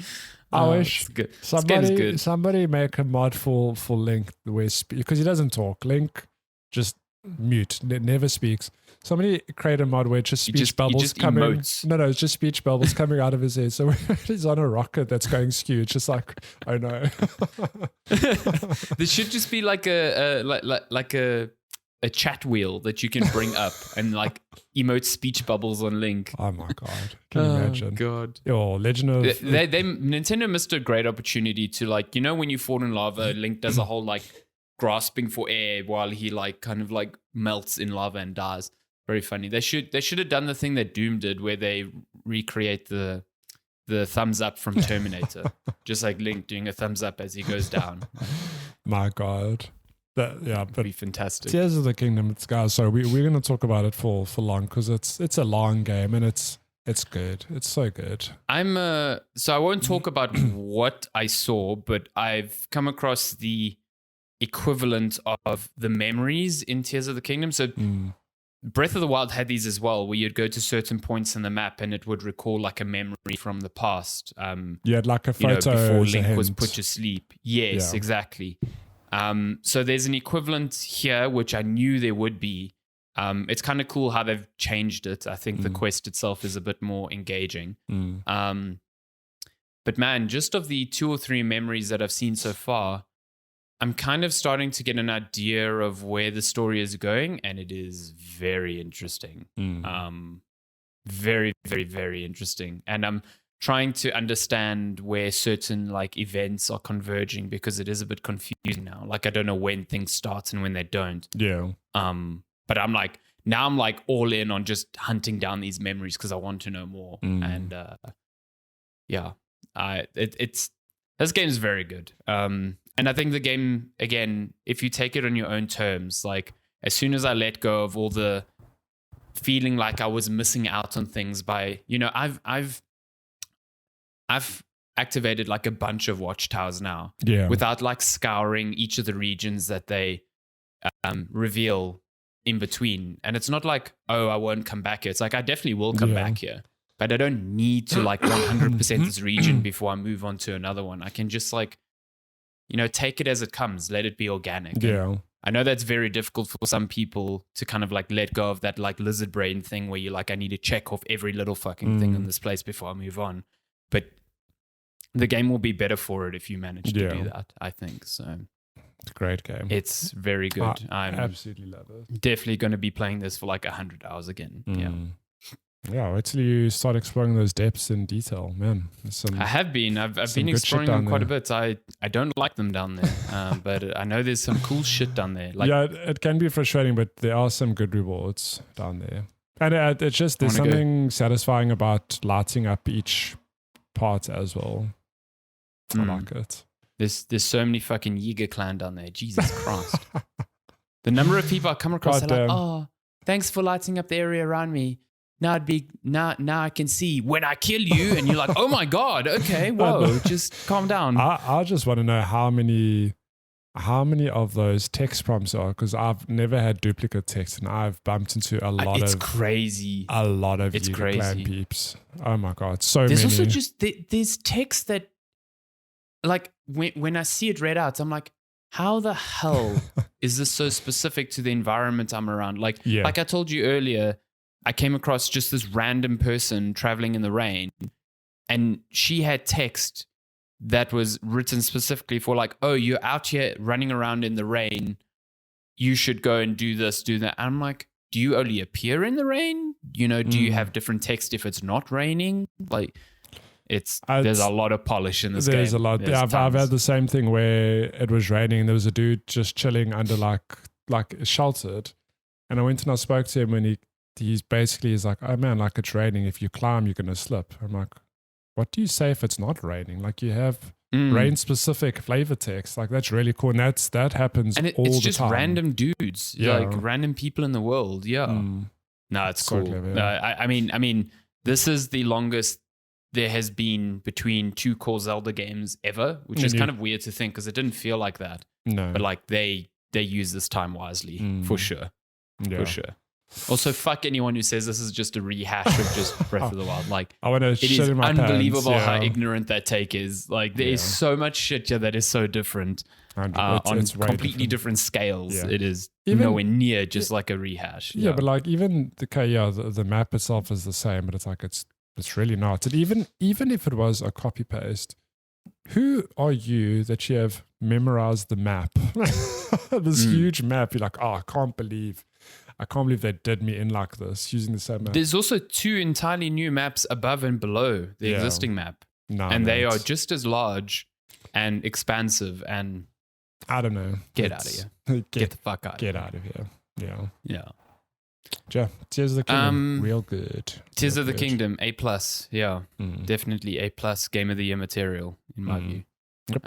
I wish somebody make a mod for Link where because he doesn't talk. Link just mute, never speaks. Somebody create a mod where it's just speech bubbles coming. Emotes. No, it's just speech bubbles coming out of his head. So when he's on a rocket that's going skew, it's just like, oh no. There should just be like a chat wheel that you can bring up and like emote speech bubbles on Link. Oh my god! Can you imagine? God. Your Legend of Nintendo missed a great opportunity to like, you know, when you fall in lava, Link does a whole like grasping for air while he like kind of like melts in lava and dies. Very funny. They should have done the thing that Doom did, where they recreate the thumbs up from Terminator, just like Link doing a thumbs up as he goes down. My God, but be fantastic. Tears of the Kingdom, guys. So we're going to talk about it for long because it's a long game and it's good. It's so good. So I won't talk about what I saw, but I've come across the equivalent of the memories in Tears of the Kingdom. So Breath of the Wild had these as well, where you'd go to certain points in the map and it would recall like a memory from the past. You had like a photo before Link was put to sleep. Yes, exactly. So there's an equivalent here, which I knew there would be. It's kind of cool how they've changed it. I think the quest itself is a bit more engaging. But man, just of the 2 or 3 memories that I've seen so far, I'm kind of starting to get an idea of where the story is going, and it is very interesting. Very, very, very interesting. And I'm trying to understand where certain like events are converging, because it is a bit confusing now. Like I don't know when things start and when they don't. Yeah. But I'm like all in on just hunting down these memories because I want to know more. And this game is very good. And I think the game, again, if you take it on your own terms, like as soon as I let go of all the feeling like I was missing out on things by, I've activated like a bunch of watchtowers now without like scouring each of the regions that they reveal in between. And it's not like, oh, I won't come back here. It's like, I definitely will come back here, but I don't need to like 100% this region before I move on to another one. I can just like, take it as it comes, let it be organic. Yeah. And I know that's very difficult for some people to kind of like let go of that like lizard brain thing where you're like, I need to check off every little fucking thing in this place before I move on. But the game will be better for it if you manage to do that, I think. So it's a great game. It's very good. I absolutely love it. Definitely going to be playing this for like 100 hours again. Yeah, wait till you start exploring those depths in detail, man. I have been. I've been exploring them quite a bit. I don't like them down there, but I know there's some cool shit down there. Like, yeah, it can be frustrating, but there are some good rewards down there. And it's just, there's something satisfying about lighting up each part as well. I like it. There's so many fucking Yiga clan down there. Jesus Christ. The number of people I come across are like, oh, thanks for lighting up the area around me. Now I can see when I kill you, and you're like, oh my God, okay, whoa, just calm down. I just want to know how many of those text prompts are, because I've never had duplicate text, and I've bumped into a lot it's crazy. A lot of it's crazy. Clan peeps. Oh my God, there's many. Also just there's text that, like, when I see it read out, I'm like, how the hell is this so specific to the environment I'm around? Like I told you earlier, I came across just this random person traveling in the rain, and she had text that was written specifically for like, oh, you're out here running around in the rain. You should go and do this, do that. And I'm like, do you only appear in the rain? Do you have different text if it's not raining? Like, there's a lot of polish in this game. There's a lot. Yeah, I've had the same thing where it was raining and there was a dude just chilling under like sheltered. And I went and I spoke to him, and he's like, oh man, like it's raining. If you climb, you're going to slip. I'm like, what do you say if it's not raining? Like you have rain specific flavor text. Like that's really cool. And that happens all the time. It's just random dudes, like random people in the world. Yeah. No, it's cool. Clever, yeah. I mean, this is the longest there has been between 2 core Zelda games ever, which is kind of weird to think because it didn't feel like that. No. But like they use this time wisely for sure. Yeah. For sure. Also, fuck anyone who says this is just a rehash of just Breath of the Wild. Like, I want to it is unbelievable how ignorant that take is. Like, there is so much shit here that is so different on completely different scales. Yeah. It is nowhere near just like a rehash. Yeah, but like even the map itself is the same, but it's like it's really not. And even if it was a copy paste, who are you that you have memorized the map? This huge map. You're like, oh, I can't believe they did me in like this using the same map. There's also 2 entirely new maps above and below the existing map. They are just as large and expansive and... I don't know. Get out of here. Get the fuck out. Get out of here. Yeah. Yeah. Yeah, Tears of the Kingdom, Um, real good. Tears Real of the good. Kingdom, A+. Yeah, Mm. definitely A+ Game of the Year material, in my view. Yep.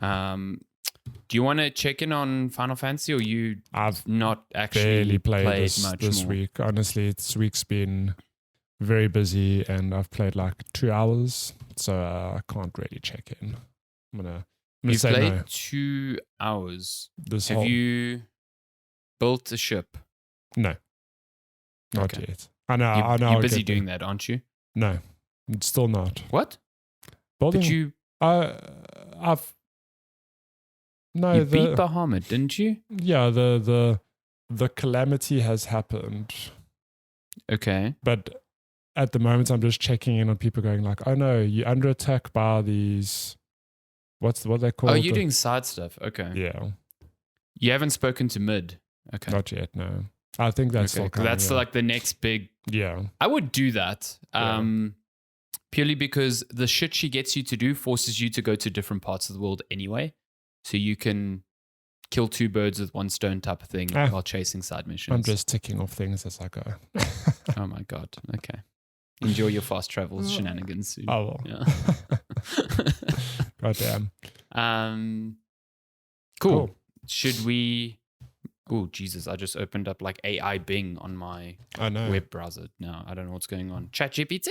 Do you want to check in on Final Fantasy, or you I've not actually barely played much this more? week. Honestly, this week's been very busy, and I've played like 2 hours, so I can't really check in. I'm gonna You've say played no. 2 hours. This Have whole you built a ship? no, not Okay. yet. I know. I know. You're I'll busy get there. doing that, aren't you? No, it's still not. What? Building. But you I've no. you beat Bahamut, didn't you? Yeah, the calamity has happened, Okay. but at the moment I'm just checking in on people going like, oh no, you're under attack by these. What they call? Oh, you're doing side stuff. Okay. Yeah, You haven't spoken to Mid. Okay. not yet. No, I think that's Okay. still 'Cause coming. that's like the next big. yeah. I would do that. Yeah. Purely because the shit she gets you to do forces you to go to different parts of the world anyway. So you can kill 2 birds with 1 stone type of thing while chasing side missions. I'm just ticking off things as I go. Oh my God. Okay. Enjoy your fast travel shenanigans soon. Oh well. Yeah. Goddamn. Cool. Should we? Oh Jesus! I just opened up like AI Bing on my I know. web browser. Now I don't know what's going on. ChatGPT.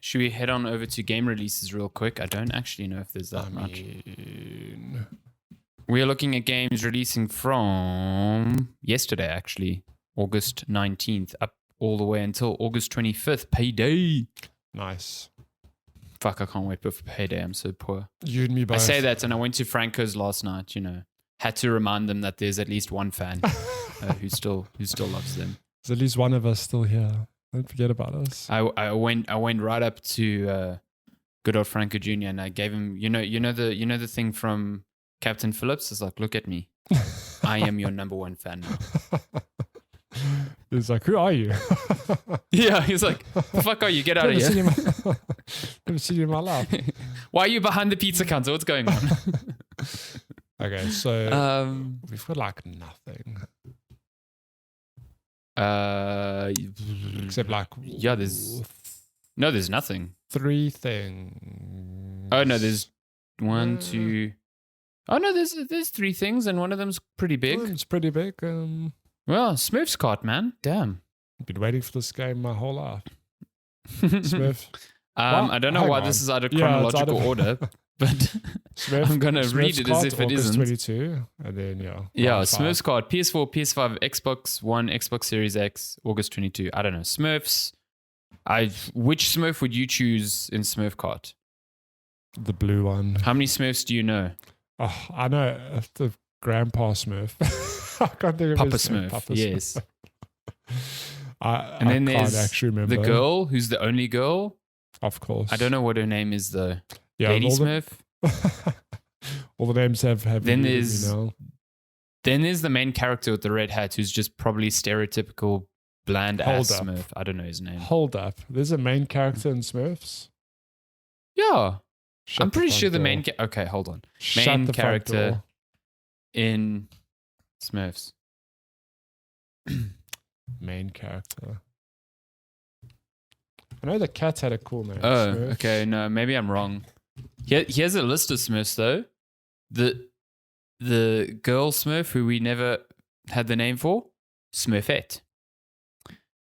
Should we head on over to game releases real quick? I don't actually know if there's that much. We are looking at games releasing from yesterday, actually, August 19th, up all the way until August 25th, payday. Nice. Fuck, I can't wait for payday. I'm so poor. You and me both. I say that, and I went to Franco's last night, had to remind them that there's at least one fan who still loves them. There's at least one of us still here. Don't forget about us. I went right up to good old Franco Jr. and I gave him the thing from Captain Phillips. It's like, look at me, I am your number 1 fan now. He's like, who are you? Yeah, he's like, the fuck are you? Get out of here. Never seen you in my life. Why are you behind the pizza counter? What's going on? Okay, so we've got like nothing. Except like there's nothing. 3 things. Oh no, there's 1, 2. Oh no, there's 3 things and one of them's pretty big. It's pretty big. Well, Smurfs cart, man. Damn. I've been waiting for this game my whole life. Smurf. I don't know why this is out of chronological order, but Smurf, I'm gonna read it as if it August isn't. 22, and then Smurfs card, PS4, PS5, Xbox One, Xbox Series X, August 22. I don't know. Smurfs. Which Smurf would you choose in Smurf cart? The blue one. How many Smurfs do you know? Oh, I know the Grandpa Smurf. I can't think of Papa his name. Smurf. Papa Yes. Smurf. And then I can't there's actually remember. the girl who's the only girl. Of course. I don't know what her name is though. Yeah, Lady Smurf. All the names have Then there's the main character with the red hat who's just probably stereotypical bland ass Smurf. I don't know his name. Hold up. There's a main character in Smurfs? Yeah. Shut I'm pretty sure the door. main okay, hold on. Shut Main the front character door. in Smurfs. Main character. I know the cat had a cool name. Oh, Smurf. okay. No, maybe I'm wrong. Here's a list of Smurfs though. The girl Smurf who we never had the name for, Smurfette.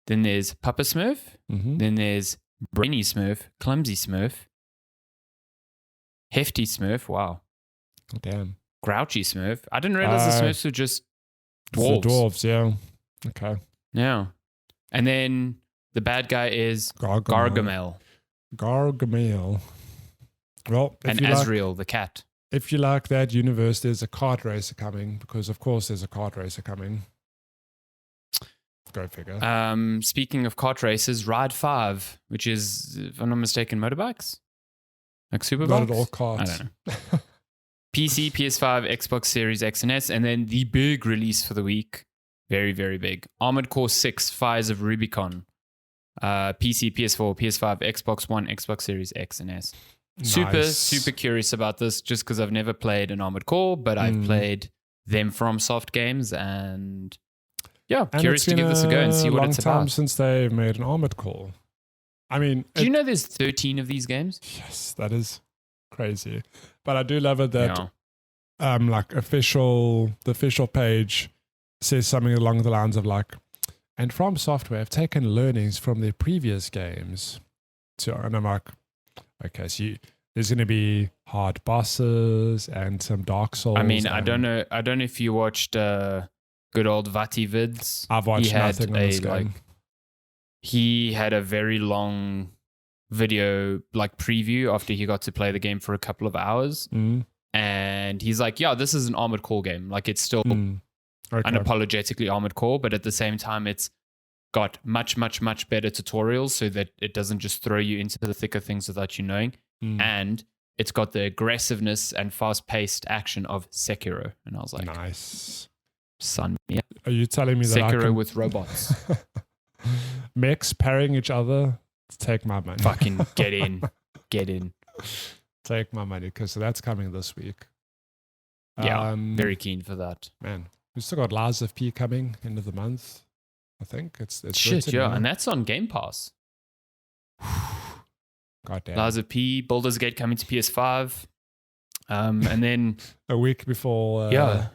Then there's Papa Smurf. Mm-hmm. Then there's Brainy Smurf, Clumsy Smurf, Hefty Smurf. Wow. Oh, damn. Grouchy Smurf. I didn't realize the Smurfs were just dwarves. The dwarves, yeah. Okay. Yeah. And then the bad guy is Gargamel. Gargamel. Well, And Azrael, the cat. if you like that universe, there's a kart racer coming, because of course there's a kart racer coming. Go figure. Speaking of kart races, Ride 5, which is, if I'm not mistaken, motorbikes? Like superbikes? Not at all karts. I don't know. PC, PS5, Xbox Series X and S, and then the big release for the week, very, very big, Armored Core 6, Fires of Rubicon. PC, PS4, PS5, Xbox One, Xbox Series X and S. Nice. Super curious about this, just because I've never played an Armored Core, but I've played them from Soft Games, and Yeah, And curious to give this a go and see what it's It's been a long time about. since they made an Armored Core. I mean, Do you know there's 13 of these games? yes, that is crazy. But I do love it that Yeah. like the official page says something along the lines of like, and From Software have taken learnings from their previous games. And I'm like, okay, so there's going to be hard bosses and some Dark Souls. I mean, I don't know if you watched good old Vati vids. I've watched nothing on this game. He had a very long video like preview after he got to play the game for a couple of hours. And he's like, yeah, this is an Armored Core game. Like, it's still unapologetically Armored Core, but at the same time, it's got much, much, much better tutorials so that it doesn't just throw you into the thick of things without you knowing. And it's got the aggressiveness and fast-paced action of Sekiro. And I was like, nice. Son, yeah. Are you telling me that Sekiro with robots? Mechs parrying each other? Take my money. Fucking get in. Take my money, because that's coming this week. Yeah, very keen for that. Man, we still got Lies of P coming end of the month. I think it's shit, written, yeah, and that's on Game Pass. Goddamn. Lies of P, Baldur's Gate coming to PS5, and then a week before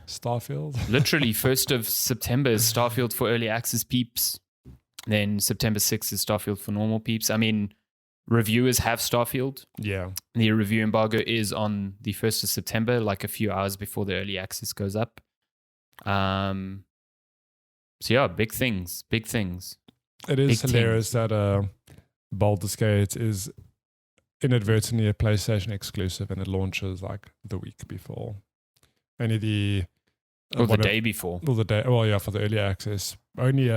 Starfield. Literally 1st of September is Starfield for early access peeps. Then September 6th is Starfield for normal peeps. I mean, reviewers have Starfield. Yeah. The review embargo is on the 1st of September, like a few hours before the early access goes up. So yeah, big things. It is hilarious that Baldur's Gate is inadvertently a PlayStation exclusive and it launches like the week before. Only the day before. For the early access. Only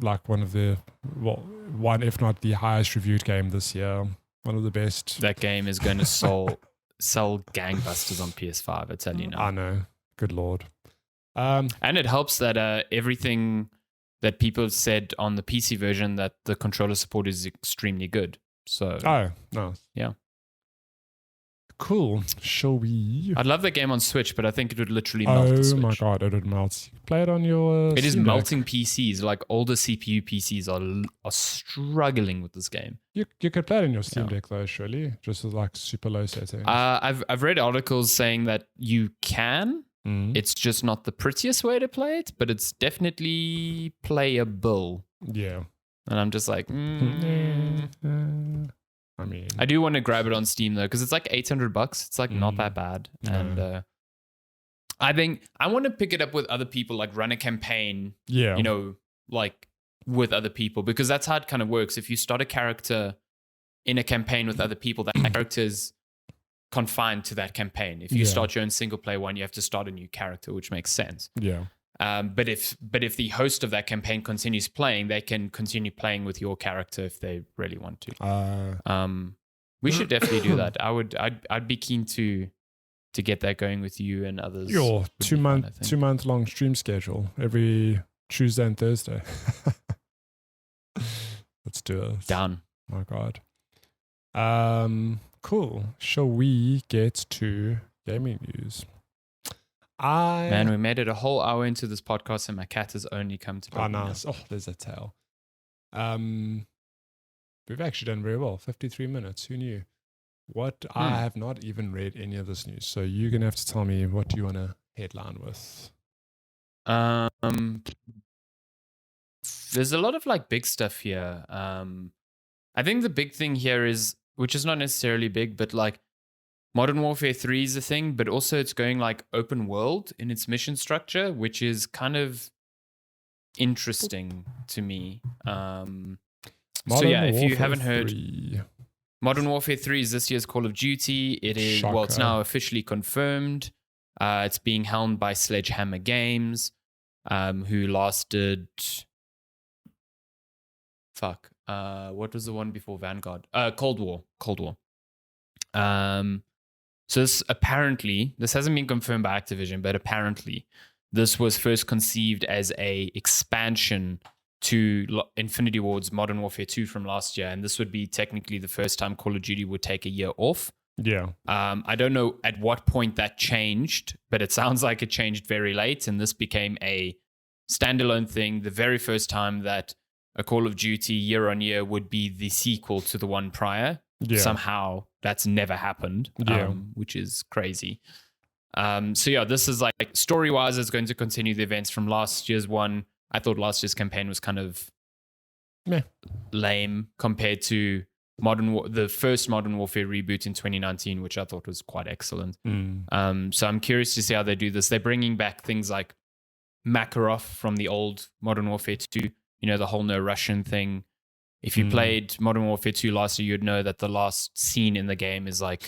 like one if not the highest reviewed game this year. One of the best. That game is going to sell gangbusters on PS5, I tell you now. I know. Good Lord. And it helps that everything that people said on the PC version, that the controller support is extremely good. So nice. Yeah. Cool. Shall we? I'd love that game on Switch, but I think it would literally melt the Switch. Oh my god, it would melt. Play it on your It is Steam melting Deck. PCs. Like, older CPU PCs are struggling with this game. You could play it on your Steam Deck though, surely. Just with like super low settings. I've read articles saying that you can. It's just not the prettiest way to play it, but it's definitely playable. Yeah. And I'm just like, I mean, I do want to grab it on Steam though, because it's like $800. It's like not that bad. No. And I think I want to pick it up with other people, like run a campaign, yeah. you know, like with other people, because that's how it kind of works. If you start a character in a campaign with other people, that character's confined to that campaign. If you start your own single player one, you have to start a new character, which makes sense. Yeah. But if the host of that campaign continues playing, they can continue playing with your character if they really want to. We should definitely do that. I'd be keen to get that going with you and others. Your 2 month long stream schedule every Tuesday and Thursday. Let's do it. Done. My God. Cool. Shall we get to gaming news? Man, we made it a whole hour into this podcast and my cat has only come to bed. Oh, nice. Oh, there's a tail. We've actually done very well. 53 minutes. Who knew? I have not even read any of this news. So you're going to have to tell me, what do you want to headline with? There's a lot of like big stuff here. I think the big thing here is, which is not necessarily big, but like Modern Warfare 3 is a thing, but also it's going like open world in its mission structure, which is kind of interesting to me. If you haven't heard, Modern Warfare 3 is this year's Call of Duty. It is, well, it's now officially confirmed. It's being helmed by Sledgehammer Games, who last did... what was the one before Vanguard? Cold War. So this hasn't been confirmed by Activision, but apparently this was first conceived as a expansion to Infinity Ward's Modern Warfare 2 from last year, and this would be technically the first time Call of Duty would take a year off. Yeah. I don't know at what point that changed, but it sounds like it changed very late, and this became a standalone thing, the very first time that a Call of Duty year on year would be the sequel to the one prior. Yeah. Somehow that's never happened, which is crazy. So yeah, this is like story-wise, it's going to continue the events from last year's one. I thought last year's campaign was kind of lame compared to the first Modern Warfare reboot in 2019, which I thought was quite excellent. So I'm curious to see how they do this. They're bringing back things like Makarov from the old Modern Warfare 2, the whole no Russian thing. If you played Modern Warfare 2 last year, you'd know that the last scene in the game is like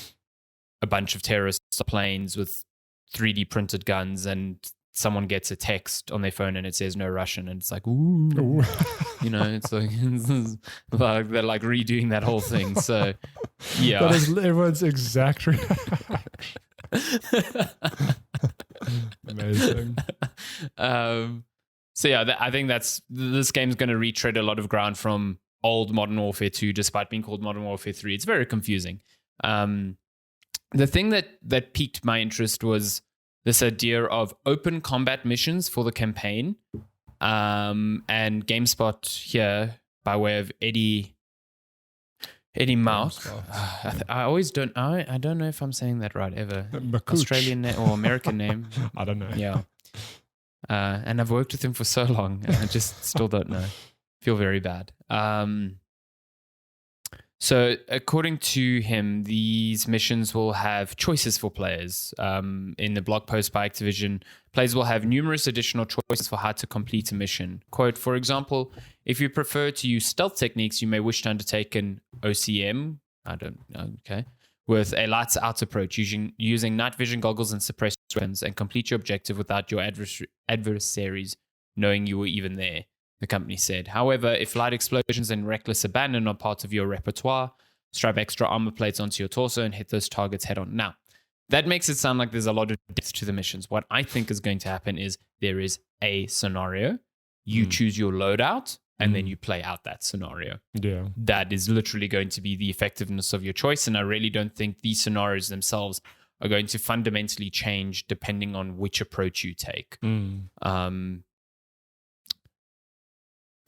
a bunch of terrorist planes with 3D printed guns, and someone gets a text on their phone and it says no Russian, and it's like, ooh. It's like they're like redoing that whole thing. So yeah, that is everyone's exact reaction. Amazing. So yeah, I think this game's going to retread a lot of ground from old Modern Warfare 2, despite being called Modern Warfare 3. It's very confusing. The thing that piqued my interest was this idea of open combat missions for the campaign. And GameSpot here, by way of Eddie Mauk. I always don't. I don't know if I'm saying that right ever. Australian name or American name. I don't know. Yeah. And I've worked with him for so long, and I just still don't know. Feel very bad. So according to him, these missions will have choices for players. In the blog post by Activision, players will have numerous additional choices for how to complete a mission. Quote, for example, if you prefer to use stealth techniques, you may wish to undertake an OCM, with a lights out approach, using night vision goggles and suppressed weapons, and complete your objective without your adversaries knowing you were even there, the company said. However, if light explosions and reckless abandon are part of your repertoire, strap extra armor plates onto your torso and hit those targets head on. Now, that makes it sound like there's a lot of depth to the missions. What I think is going to happen is there is a scenario, you choose your loadout, and then you play out that scenario. Yeah. That is literally going to be the effectiveness of your choice, and I really don't think these scenarios themselves are going to fundamentally change depending on which approach you take.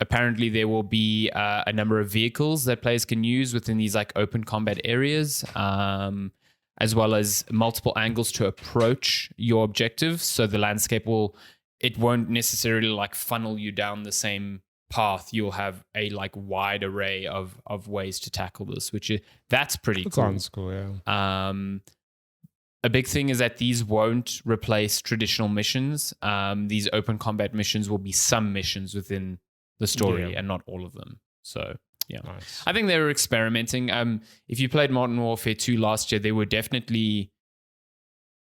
Apparently, there will be a number of vehicles that players can use within these like open combat areas, as well as multiple angles to approach your objectives. So the landscape won't necessarily like funnel you down the same path. You'll have a like wide array of ways to tackle this, that's pretty cool. Sounds cool, yeah. A big thing is that these won't replace traditional missions. These open combat missions will be some missions within the story and not all of them. So yeah, nice. I think they were experimenting. If you played Modern Warfare 2 last year, there were definitely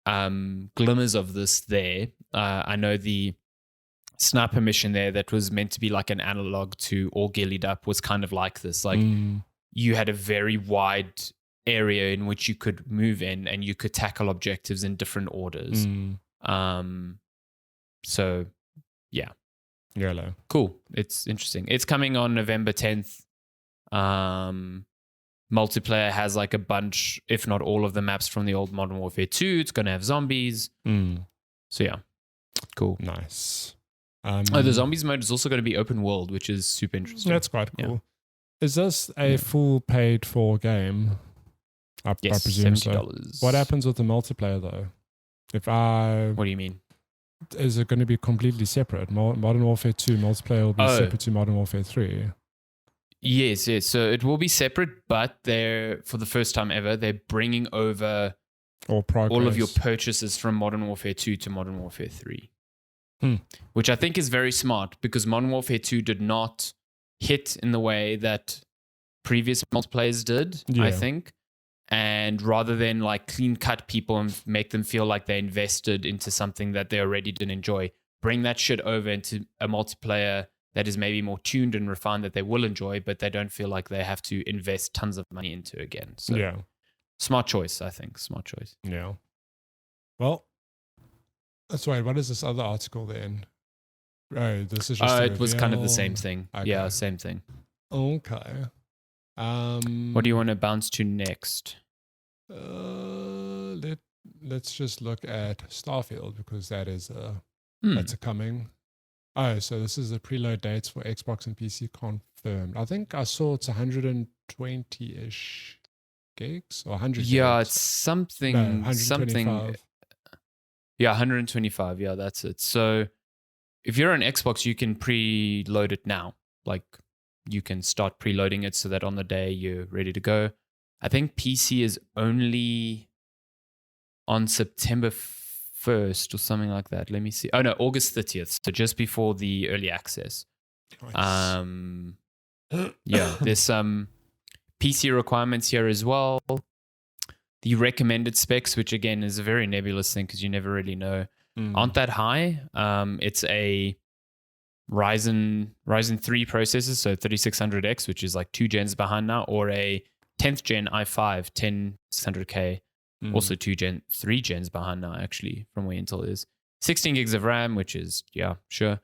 glimmers of this there. I know the sniper mission there that was meant to be like an analog to All Gillied Up was kind of like this. Like you had a very wide area in which you could move in, and you could tackle objectives in different orders. So yeah. Yellow. Cool. It's interesting. It's coming on November 10th. Multiplayer has like a bunch, if not all of the maps from the old Modern Warfare 2. It's going to have zombies. So yeah. Cool. Nice. The zombies mode is also going to be open world, which is super interesting. That's quite cool. Yeah. Is this a full paid for game? Yes, I presume $70. So. What happens with the multiplayer though? What do you mean? Is it going to be completely separate? Modern Warfare 2 multiplayer will be separate to Modern Warfare 3? Yes. So it will be separate, but for the first time ever, they're bringing over all of your purchases from Modern Warfare 2 to Modern Warfare 3. Which I think is very smart, because Modern Warfare 2 did not hit in the way that previous multiplayers did, I think. And rather than like clean cut people and make them feel like they invested into something that they already didn't enjoy, bring that shit over into a multiplayer that is maybe more tuned and refined that they will enjoy, but they don't feel like they have to invest tons of money into again. So smart choice, I think. Smart choice. Yeah. Well, that's right. What is this other article then? Oh, this is just it was kind of the same thing. Okay. Yeah, same thing. Okay. What do you want to bounce to next? Let's just look at Starfield, because that is that's a coming. Oh, so this is the preload dates for Xbox and PC confirmed. I think I saw it's 120-ish gigs or 100 Yeah, gigs. it's something. No, 125. Yeah, 125. Yeah, that's it. So if you're on Xbox, you can preload it now. Like you can start preloading it so that on the day you're ready to go. I think PC is only on September 1st or something like that. Let me see. Oh no, August 30th. So just before the early access. Nice. Yeah, there's some PC requirements here as well. The recommended specs, which again is a very nebulous thing because you never really know, aren't that high. It's a Ryzen 3 processor, so 3600X, which is like 2 gens behind now, or a 10th gen i5 10600K, also 3 gens behind now, actually, from where Intel is. 16 gigs of RAM, which is, yeah, sure.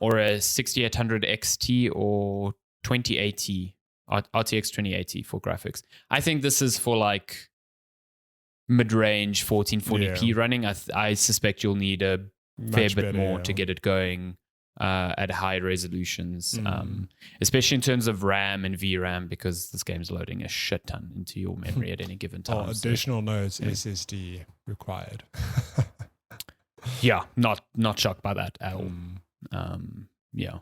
Or a 6800 XT or 2080, RTX 2080 for graphics. I think this is for like mid-range 1440p running. I suspect you'll need a fair bit more to get it going at high resolutions, especially in terms of RAM and VRAM, because this game's loading a shit ton into your memory at any given time. Additional nodes, SSD required. Yeah, not shocked by that at all. Yeah.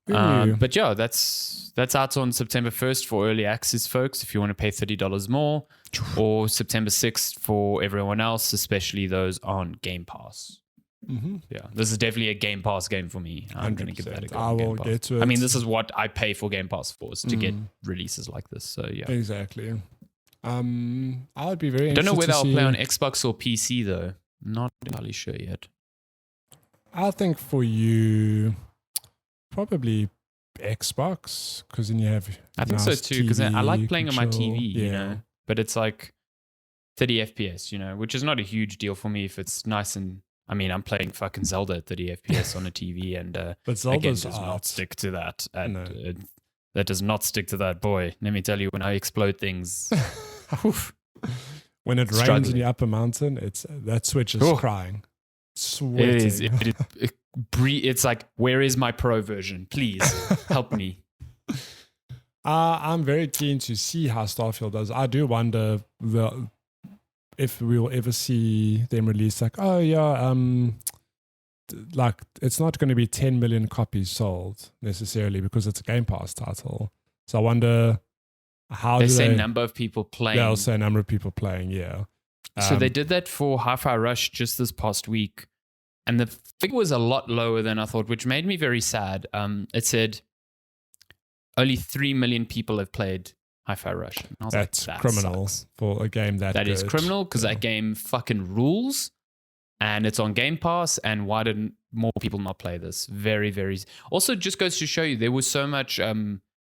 But yeah, that's out on September 1st for early access folks if you want to pay $30 more, or September 6th for everyone else, especially those on Game Pass. Yeah, this is definitely a Game Pass game for me. I'm going to give that a go. I will get to it. I mean, this is what I pay for Game Pass for, is to get releases like this. So yeah, exactly. I would be very. I don't know whether I'll play on Xbox or PC though. Not entirely sure yet. I think for you, probably Xbox, because then you have. I think so too, because I like playing on my TV, you know. But it's like 30 FPS, you know, which is not a huge deal for me if it's nice and. I mean, I'm playing fucking Zelda at 30 FPS on a TV, and but Zelda's does not stick to that. And that does not stick to that. Boy, let me tell you, when I explode things, when it rains in the upper mountain, that Switch is crying, sweating. It's like, where is my pro version? Please help me. I'm very keen to see how Starfield does. I do wonder if we'll ever see them release like, oh yeah, like it's not going to be 10 million copies sold necessarily because it's a Game Pass title. So I wonder how they say number of people playing. They'll say number of people playing, yeah. So they did that for Hi-Fi Rush just this past week, and the figure was a lot lower than I thought, which made me very sad. It said only 3 million people have played Hi-Fi Rush. And I was that's like, that criminal sucks. For a game that good. Is criminal because that game fucking rules, and it's on Game Pass. And why didn't more people not play this? Very, very. Also, just goes to show you there was so much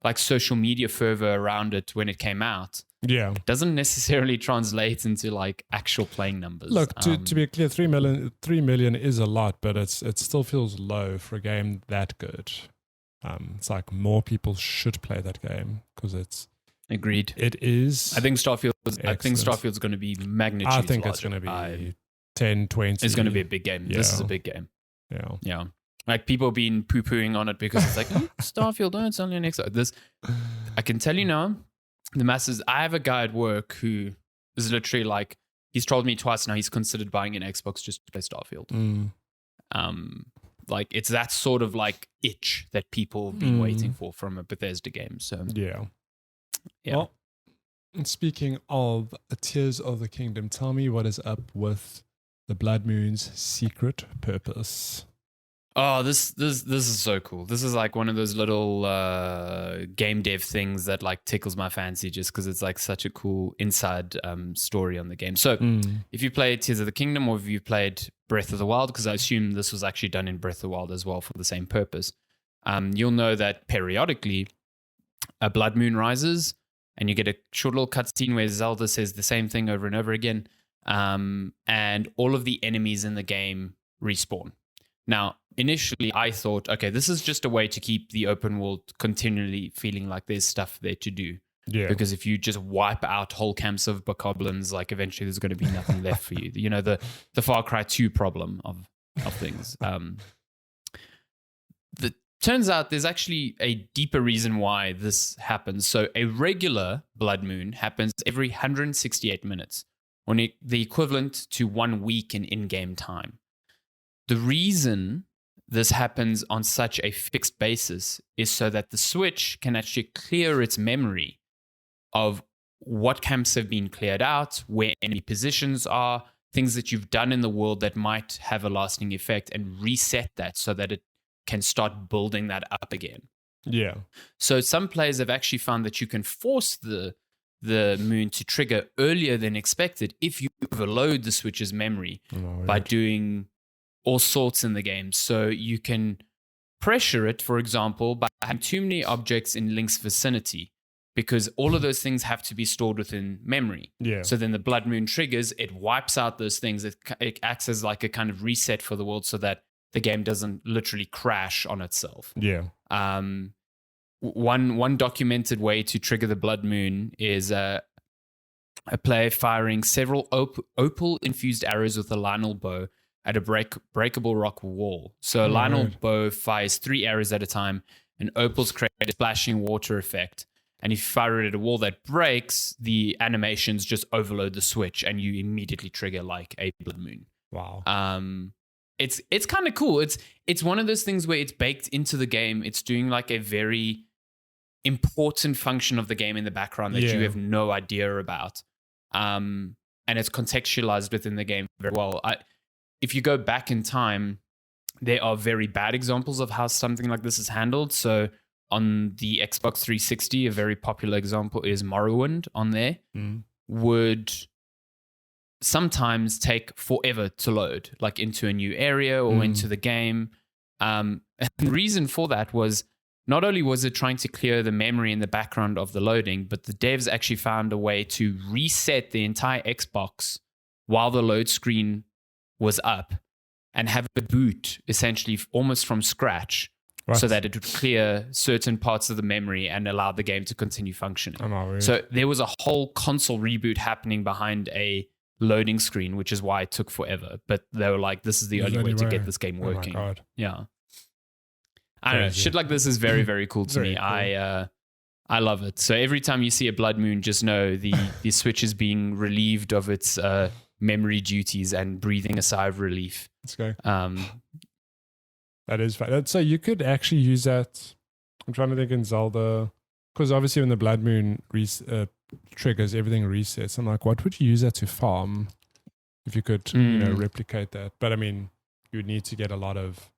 like social media fervor around it when it came out. Yeah, it doesn't necessarily translate into like actual playing numbers. Look, to be clear, 3 million is a lot, but it still feels low for a game that good. It's like more people should play that game because it's. Agreed. It is. I think Starfield's going to be magnitude. I think larger. It's going to be 10, 20. It's going to be a big game. Yeah. This is a big game. Yeah. Like people have been poo-pooing on it because it's like, Starfield, it's only an Xbox. This, I can tell you now, the masses. I have a guy at work who is literally like, he's told me twice now he's considered buying an Xbox just to play Starfield. Like it's that sort of like itch that people have been waiting for from a Bethesda game. So yeah. Well, speaking of Tears of the Kingdom, tell me what is up with the Blood Moon's secret purpose. Oh, this is so cool. This is like one of those little game dev things that like tickles my fancy just because it's like such a cool inside story on the game. So if you played Tears of the Kingdom or if you played Breath of the Wild, because I assume this was actually done in Breath of the Wild as well for the same purpose, you'll know that periodically a blood moon rises and you get a short little cutscene where Zelda says the same thing over and over again, and all of the enemies in the game respawn. Now, initially I thought, okay, this is just a way to keep the open world continually feeling like there's stuff there to do. Yeah. Because if you just wipe out whole camps of bokoblins, like eventually there's going to be nothing left for you. You know, the Far Cry 2 problem of things. the turns out there's actually a deeper reason why this happens. So a regular blood moon happens every 168 minutes, or the equivalent to 1 week in in-game time. The reason this happens on such a fixed basis is so that the Switch can actually clear its memory of what camps have been cleared out, where enemy positions are, things that you've done in the world that might have a lasting effect, and reset that so that it can start building that up again. Yeah. So some players have actually found that you can force the moon to trigger earlier than expected if you overload the Switch's memory by doing all sorts in the game. So you can pressure it, for example, by having too many objects in Link's vicinity, because all of those things have to be stored within memory. Yeah. So then the blood moon triggers, it wipes out those things. It acts as like a kind of reset for the world so that the game doesn't literally crash on itself. Yeah. One documented way to trigger the blood moon is a player firing several opal-infused arrows with a Lionel bow at a breakable rock wall. So a Lionel bow fires 3 arrows at a time, and opals create a splashing water effect. And if you fire it at a wall that breaks, the animations just overload the Switch, and you immediately trigger like a blood moon. Wow. It's kind of cool. It's one of those things where it's baked into the game. It's doing like a very important function of the game in the background that you have no idea about. And it's contextualized within the game very well. If you go back in time, there are very bad examples of how something like this is handled. So on the Xbox 360, a very popular example is Morrowind on there, would sometimes take forever to load, like into a new area or into the game. And the reason for that was not only was it trying to clear the memory in the background of the loading, but the devs actually found a way to reset the entire Xbox while the load screen was up and have it boot essentially almost from scratch, so that it would clear certain parts of the memory and allow the game to continue functioning. So there was a whole console reboot happening behind a loading screen, which is why it took forever. But they were like, this is the only way to get this game working. Oh my God. Yeah. I don't know. Shit like this is very, very cool to me. Cool. I love it. So every time you see a blood moon, just know the Switch is being relieved of its memory duties and breathing a sigh of relief. Let's go. That is fine. So you could actually use that. I'm trying to think in Zelda, because obviously when the blood moon triggers, everything resets. I'm like, what would you use that to farm if you could replicate that? But I mean, you would need to get a lot of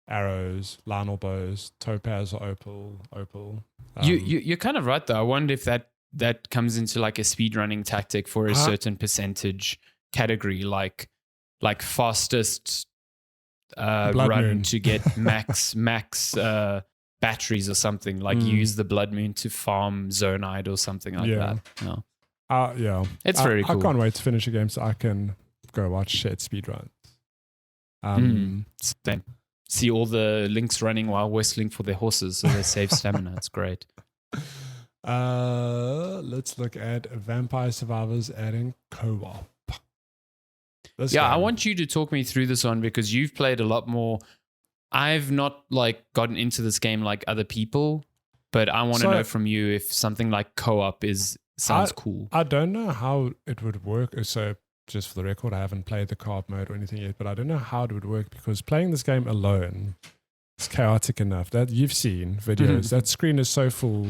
arrows, Lionel bows, topaz or opal. You're kind of right though. I wonder if that comes into like a speedrunning tactic for a certain percentage category, like fastest run moon to get max batteries or something. Like use the blood moon to farm Zonite or something like that. Yeah, it's very cool. I can't wait to finish a game so I can go watch shared speedruns. Same. See all the Links running while whistling for their horses so they save stamina. It's great. Let's look at Vampire Survivors adding co-op. I want you to talk me through this one because you've played a lot more. I've not like gotten into this game like other people, but I want to know from you if something like co-op sounds cool. I don't know how it would work. So just for the record, I haven't played the co-op mode or anything yet, but I don't know how it would work because playing this game alone is chaotic enough. That you've seen videos. That screen is so full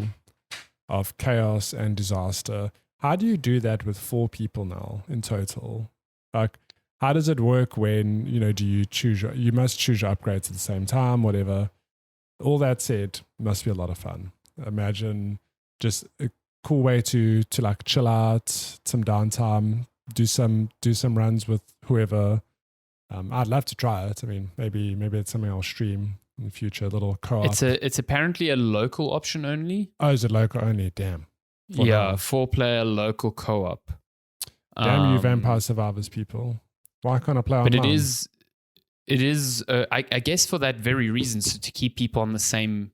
of chaos and disaster. How do you do that with 4 people now in total? Like, how does it work when, do you you must choose your upgrades at the same time, whatever. All that said, must be a lot of fun. Imagine just a cool way to like chill out, some downtime, do some runs with whoever. I'd love to try it. I mean, maybe it's something I'll stream in the future, a little co-op. It's apparently a local option only. Oh, is it local only? Damn. 4-player local co-op. Damn you Vampire Survivors people. Why can't I play online? But it is I guess for that very reason, so to keep people on the same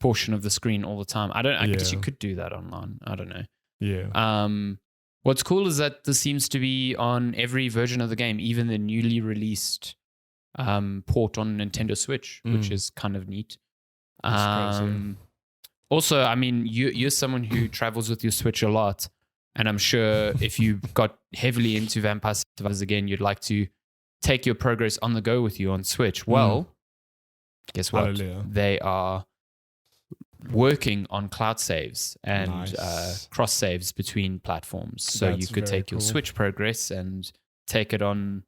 portion of the screen all the time. I guess you could do that online. I don't know. Yeah. What's cool is that this seems to be on every version of the game, even the newly released port on Nintendo Switch, which is kind of neat. That's crazy. Also, I mean, you're someone who travels with your Switch a lot, and I'm sure if you got heavily into Vampire Survivors again, you'd like to take your progress on the go with you on Switch. Well, guess what? Hallelujah. They are working on cloud saves and cross saves between platforms. So That's you could very take your cool. Switch progress and take it on,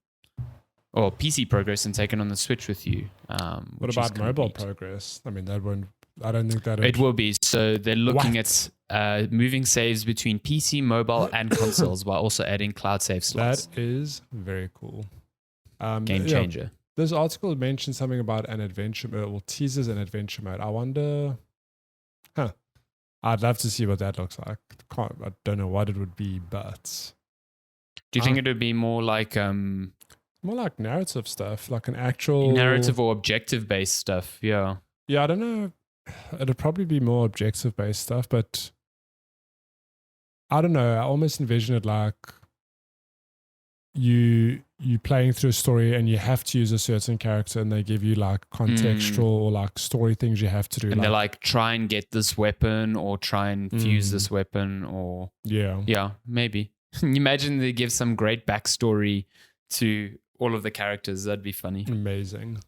or PC progress and take it on the Switch with you. What which is about kinda mobile neat. progress? I mean, that won't. I don't think that It will be. So they're looking What? at moving saves between PC, mobile, and consoles while also adding cloud save slots. That is very cool. Game changer. This article mentioned something about an adventure mode, or teases an adventure mode. I wonder. I'd love to see what that looks like. I don't know what it would be, but Do you think it would be more like more like narrative stuff, like an actual narrative or objective based stuff? Yeah. Yeah, I don't know. It'd probably be more objective based stuff, but I don't know. I almost envision it like you playing through a story and you have to use a certain character, and they give you like contextual or like story things you have to do. And they're like, try and get this weapon or try and fuse this weapon or yeah, maybe. Imagine they give some great backstory to all of the characters. That'd be funny. Amazing.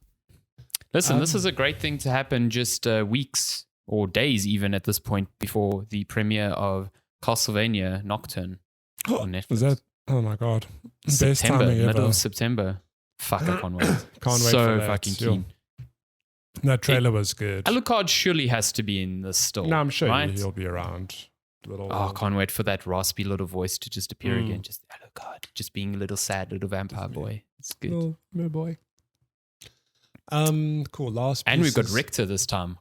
Listen, this is a great thing to happen just weeks or days even at this point before the premiere of Castlevania Nocturne on Netflix. Is that? Oh my god! Best September, timing middle ever. of September. Fuck, I can't wait. Can't wait So for that. fucking Sure. keen. That trailer was good. Alucard surely has to be in this still. No, I'm sure right? he'll be around. Little. Oh, I can't wait for that raspy little voice to just appear again. Just Alucard, just being a little sad little vampire boy. It's good. Little boy. Cool. Last. And we've got pieces. Richter this time.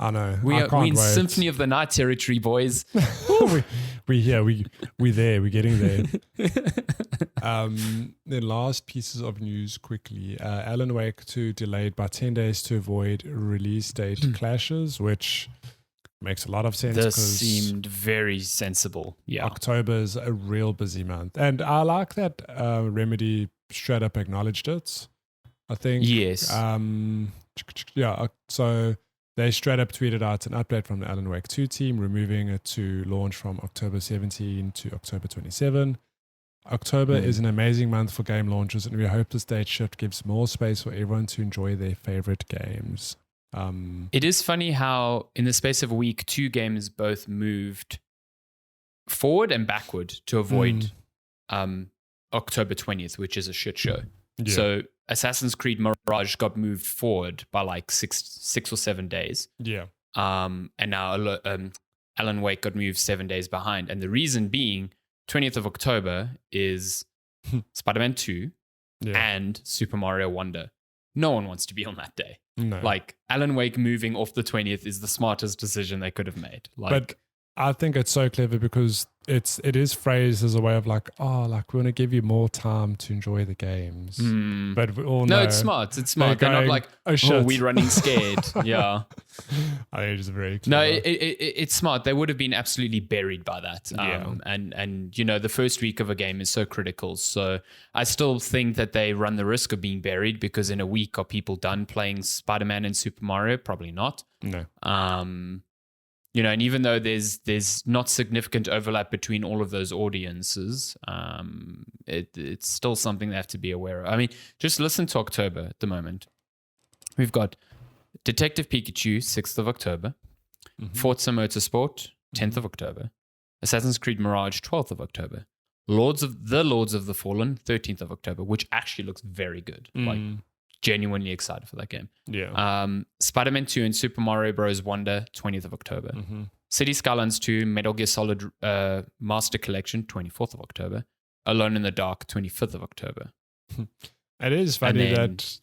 I know. We I are can't in wait. Symphony of the Night territory, boys. we there. We're getting there. The last pieces of news quickly. Alan Wake 2 delayed by 10 days to avoid release date clashes, which makes a lot of sense. This 'cause seemed very sensible. Yeah. October is a real busy month, and I like that Remedy straight up acknowledged it. I think. Yes. Yeah. So they straight up tweeted out an update from the Alan Wake 2 team, removing it to launch from October 17 to October 27. October is an amazing month for game launches, and we hope this date shift gives more space for everyone to enjoy their favorite games. It is funny how in the space of a week, 2 games both moved forward and backward to avoid October 20th, which is a shit show. Yeah. So Assassin's Creed Mirage got moved forward by like six or 7 days. Yeah. And now Alan Wake got moved 7 days behind. And the reason being 20th of October is Spider-Man 2 and Super Mario Wonder. No one wants to be on that day. No. Like Alan Wake moving off the 20th is the smartest decision they could have made. Like, but I think it's so clever because it is phrased as a way of like, oh, like we want to give you more time to enjoy the games. But we all know. no, it's smart. It's smart. They're going, not like, oh, shit. we're running scared. Yeah. I think it's very No, clever. it's smart. They would have been absolutely buried by that. Yeah. And you know, the first week of a game is so critical. So I still think that they run the risk of being buried because in a week, are people done playing Spider-Man and Super Mario? Probably not. No. You know, and even though there's not significant overlap between all of those audiences, it's still something they have to be aware of. I mean, just listen to October at the moment. We've got Detective Pikachu, 6th of October. Forza Motorsport, 10th of October. Assassin's Creed Mirage, 12th of October. Lords of the Fallen, 13th of October, which actually looks very good. Like, genuinely excited for that game. Yeah. Spider-Man 2 and Super Mario Bros. Wonder, 20th of October. City Skylines 2, Metal Gear Solid Master Collection, 24th of October. Alone in the Dark, 25th of October. It is funny And then that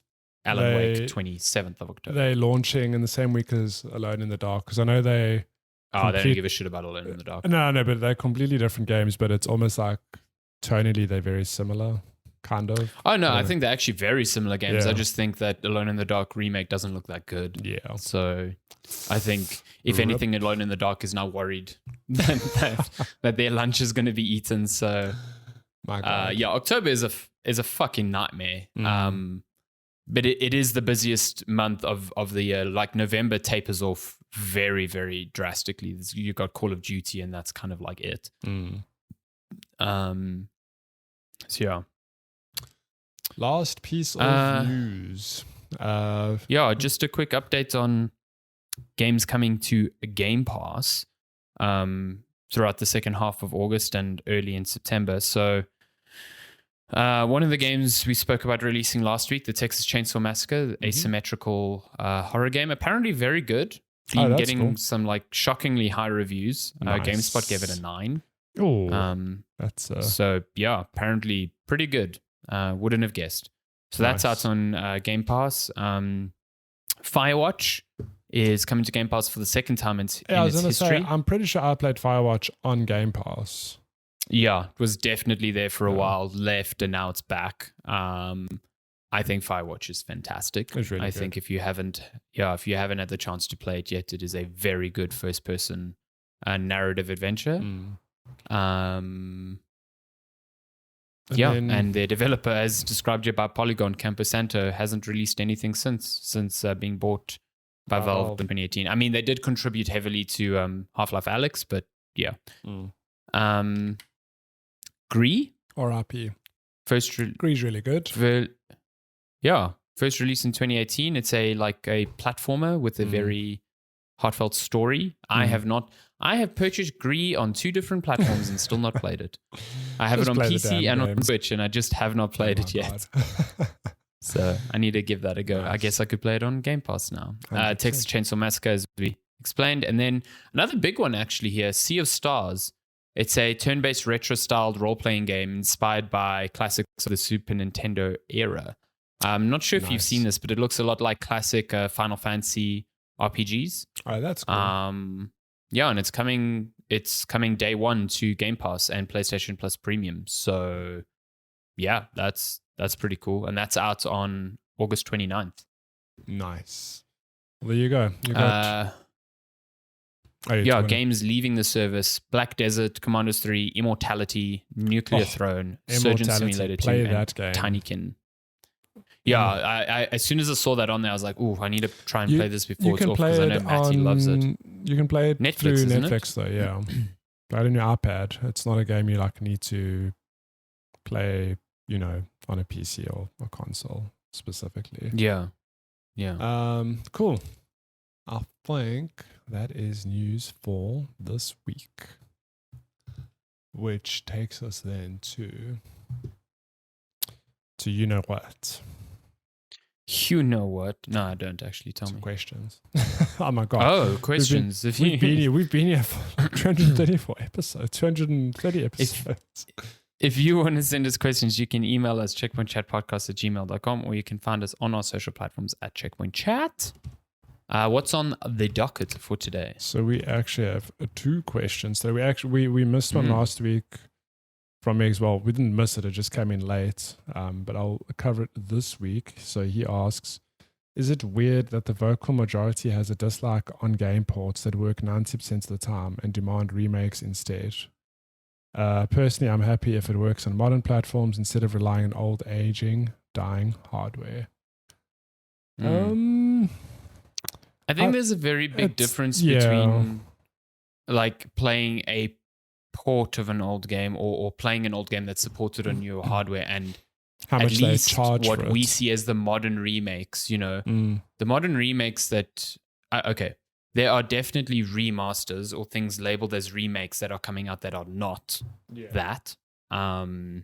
Alan they- Wake, 27th of October. they're launching in the same week as Alone in the Dark because I know they. They don't complete- give a shit about Alone in the Dark. No, but they're completely different games, but it's almost like tonally they're very similar, kind of. Oh, no, I Yeah. think they're actually very similar games. Yeah. I just think that Alone in the Dark remake doesn't look that good. Yeah. So I think, if Rip. anything, Alone in the Dark is now worried that their lunch is going to be eaten. So My God. yeah, October is a fucking nightmare. but it is the busiest month of the year. Like November tapers off very, very drastically. You got Call of Duty, and that's kind of like it. So yeah. Last piece of news. Just a quick update on games coming to Game Pass throughout the second half of August and early in September. So one of the games we spoke about releasing last week, the Texas Chainsaw Massacre, asymmetrical horror game, apparently very good. Been getting some like shockingly high reviews. Nice. GameSpot gave it a 9. Oh, that's so yeah, apparently pretty good. Wouldn't have guessed. So that's out on Game Pass. Firewatch is coming to Game Pass for the second time in its history. Say, I'm pretty sure I played Firewatch on Game Pass. Yeah, it was definitely there for a while, left, and now it's back. I think Firewatch is fantastic. It's really good. think if you haven't had the chance to play it yet, it is a very good first-person narrative adventure. And their developer, as described here by Polygon, Camposanto, hasn't released anything since being bought by Valve in 2018. I mean, they did contribute heavily to Half-Life Alyx, but yeah. Gree? RIP. Gree's really good. First release in 2018. It's a platformer with a very heartfelt story. I have purchased Gree on 2 different platforms and still not played it. I have it on PC and on Switch, and I just have not played it yet. So I need to give that a go. Nice. I guess I could play it on Game Pass now. Texas Chainsaw Massacre, as we explained. And then another big one actually here, Sea of Stars. It's a turn-based retro-styled role-playing game inspired by classics of the Super Nintendo era. I'm not sure if you've seen this, but it looks a lot like classic Final Fantasy RPGs. Oh, that's cool. And it's coming day one to Game Pass and PlayStation Plus Premium. So yeah, that's pretty cool. And that's out on August 29th. Nice. Well, there you go. You got games leaving the service: Black Desert, Commandos 3, Immortality, Nuclear Throne, Surgeon Simulator 2, and Tinykin. Yeah, I as soon as I saw that on there, I was like, "Ooh, I need to try and play this before it's off," because I know Matty loves it. You can play it through Netflix, though. Yeah, play it on your iPad. It's not a game you need to play, on a PC or a console specifically. Yeah. Cool. I think that is news for this week, which takes us then to you know what. You know what? No, I don't actually. Tell me. Questions. Oh my god. Oh, questions. We've been here for 234 episodes, 230 episodes. If you want to send us questions, you can email us checkpointchatpodcast@gmail.com, or you can find us on our social platforms at Checkpoint Chat. What's on the docket for today? So we actually have 2 questions. So we missed one last week from me as well. We didn't miss it. It just came in late. But I'll cover it this week. So he asks, is it weird that the vocal majority has a dislike on game ports that work 90% of the time and demand remakes instead? Personally, I'm happy if it works on modern platforms instead of relying on old, dying hardware. I think there's a very big difference between playing a port of an old game or playing an old game that's supported on your hardware and how much they charge what for it. We see as the modern remakes, the modern remakes that there are definitely remasters or things labeled as remakes that are coming out that are not that. I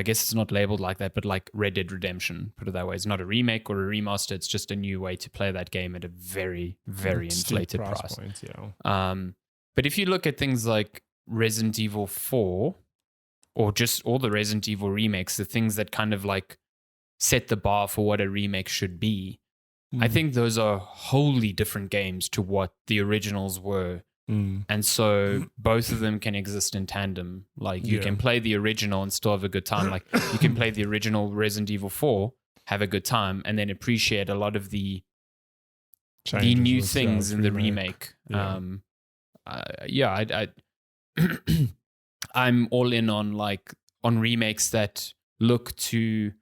guess it's not labeled like that, but like Red Dead Redemption, put it that way. It's not a remake or a remaster. It's just a new way to play that game at a very, very inflated price. Point, But if you look at things like Resident Evil 4 or just all the Resident Evil remakes, the things that kind of set the bar for what a remake should be, I think those are wholly different games to what the originals were. And so both of them can exist in tandem. You can play the original and still have a good time. You can play the original Resident Evil 4, have a good time, and then appreciate a lot of the new things in the remake. I'm all in on remakes that look to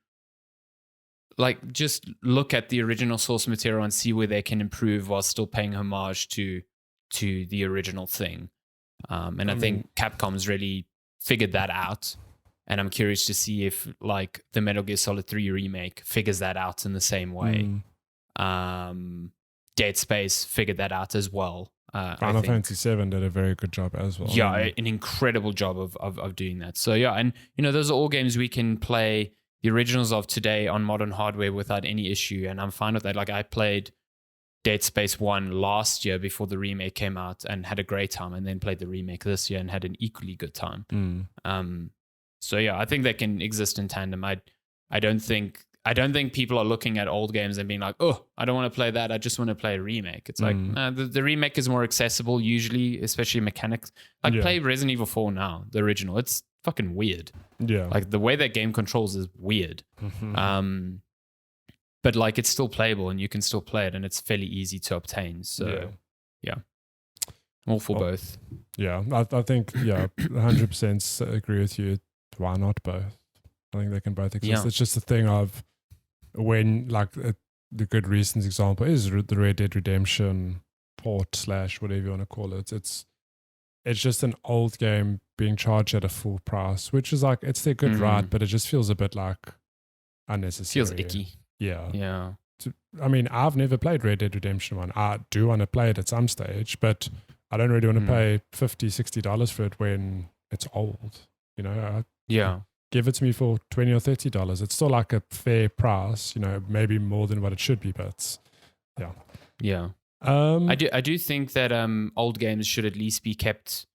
like just look at the original source material and see where they can improve while still paying homage to the original thing. And I think Capcom's really figured that out. And I'm curious to see if like the Metal Gear Solid 3 remake figures that out in the same way. Dead Space figured that out as well. Final Fantasy 7 did a very good job as well. Yeah, an incredible job of doing that. So yeah, and those are all games we can play the originals of today on modern hardware without any issue, and I'm fine with that. Like I played Dead Space 1 last year before the remake came out and had a great time, and then played the remake this year and had an equally good time. So yeah, I think they can exist in tandem. I don't think people are looking at old games and being like, oh, I don't want to play that. I just want to play a remake. It's like, the remake is more accessible usually, especially mechanics. Like play Resident Evil 4 now, the original. It's fucking weird. Yeah. Like the way that game controls is weird. But like it's still playable and you can still play it and it's fairly easy to obtain. So yeah. All for both. Yeah, I think, 100% agree with you. Why not both? I think they can both exist. Yeah. It's just a thing of when, like, the good recent example is the Red Dead Redemption port / whatever you want to call it. It's just an old game being charged at a full price, which is like, it's their good right, but it just feels a bit like unnecessary. Feels icky. Yeah. Yeah. I mean, I've never played Red Dead Redemption 1. I do want to play it at some stage, but I don't really want to pay $50, $60 for it when it's old. Give it to me for $20 or $30. It's still like a fair price, maybe more than what it should be, but yeah. I do think that old games should at least be kept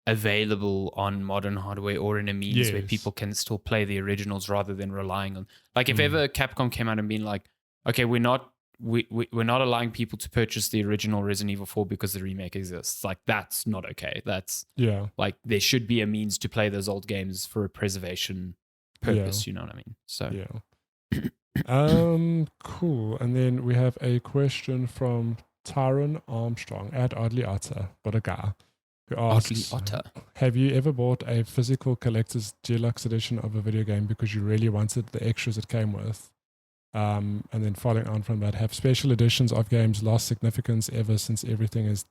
available on modern hardware or in a means where people can still play the originals rather than relying on, like, if ever Capcom came out and been like, okay, we're not allowing people to purchase the original Resident Evil 4 because the remake exists. Like, that's not okay. That's like, there should be a means to play those old games for a preservation purpose. You know what I mean? So cool. And then we have a question from Tyron Armstrong at Oddly Otter. What a guy. Who asks, have you ever bought a physical collector's deluxe edition of a video game because you really wanted the extras it came with? And then following on from that, have special editions of games lost significance ever since everything is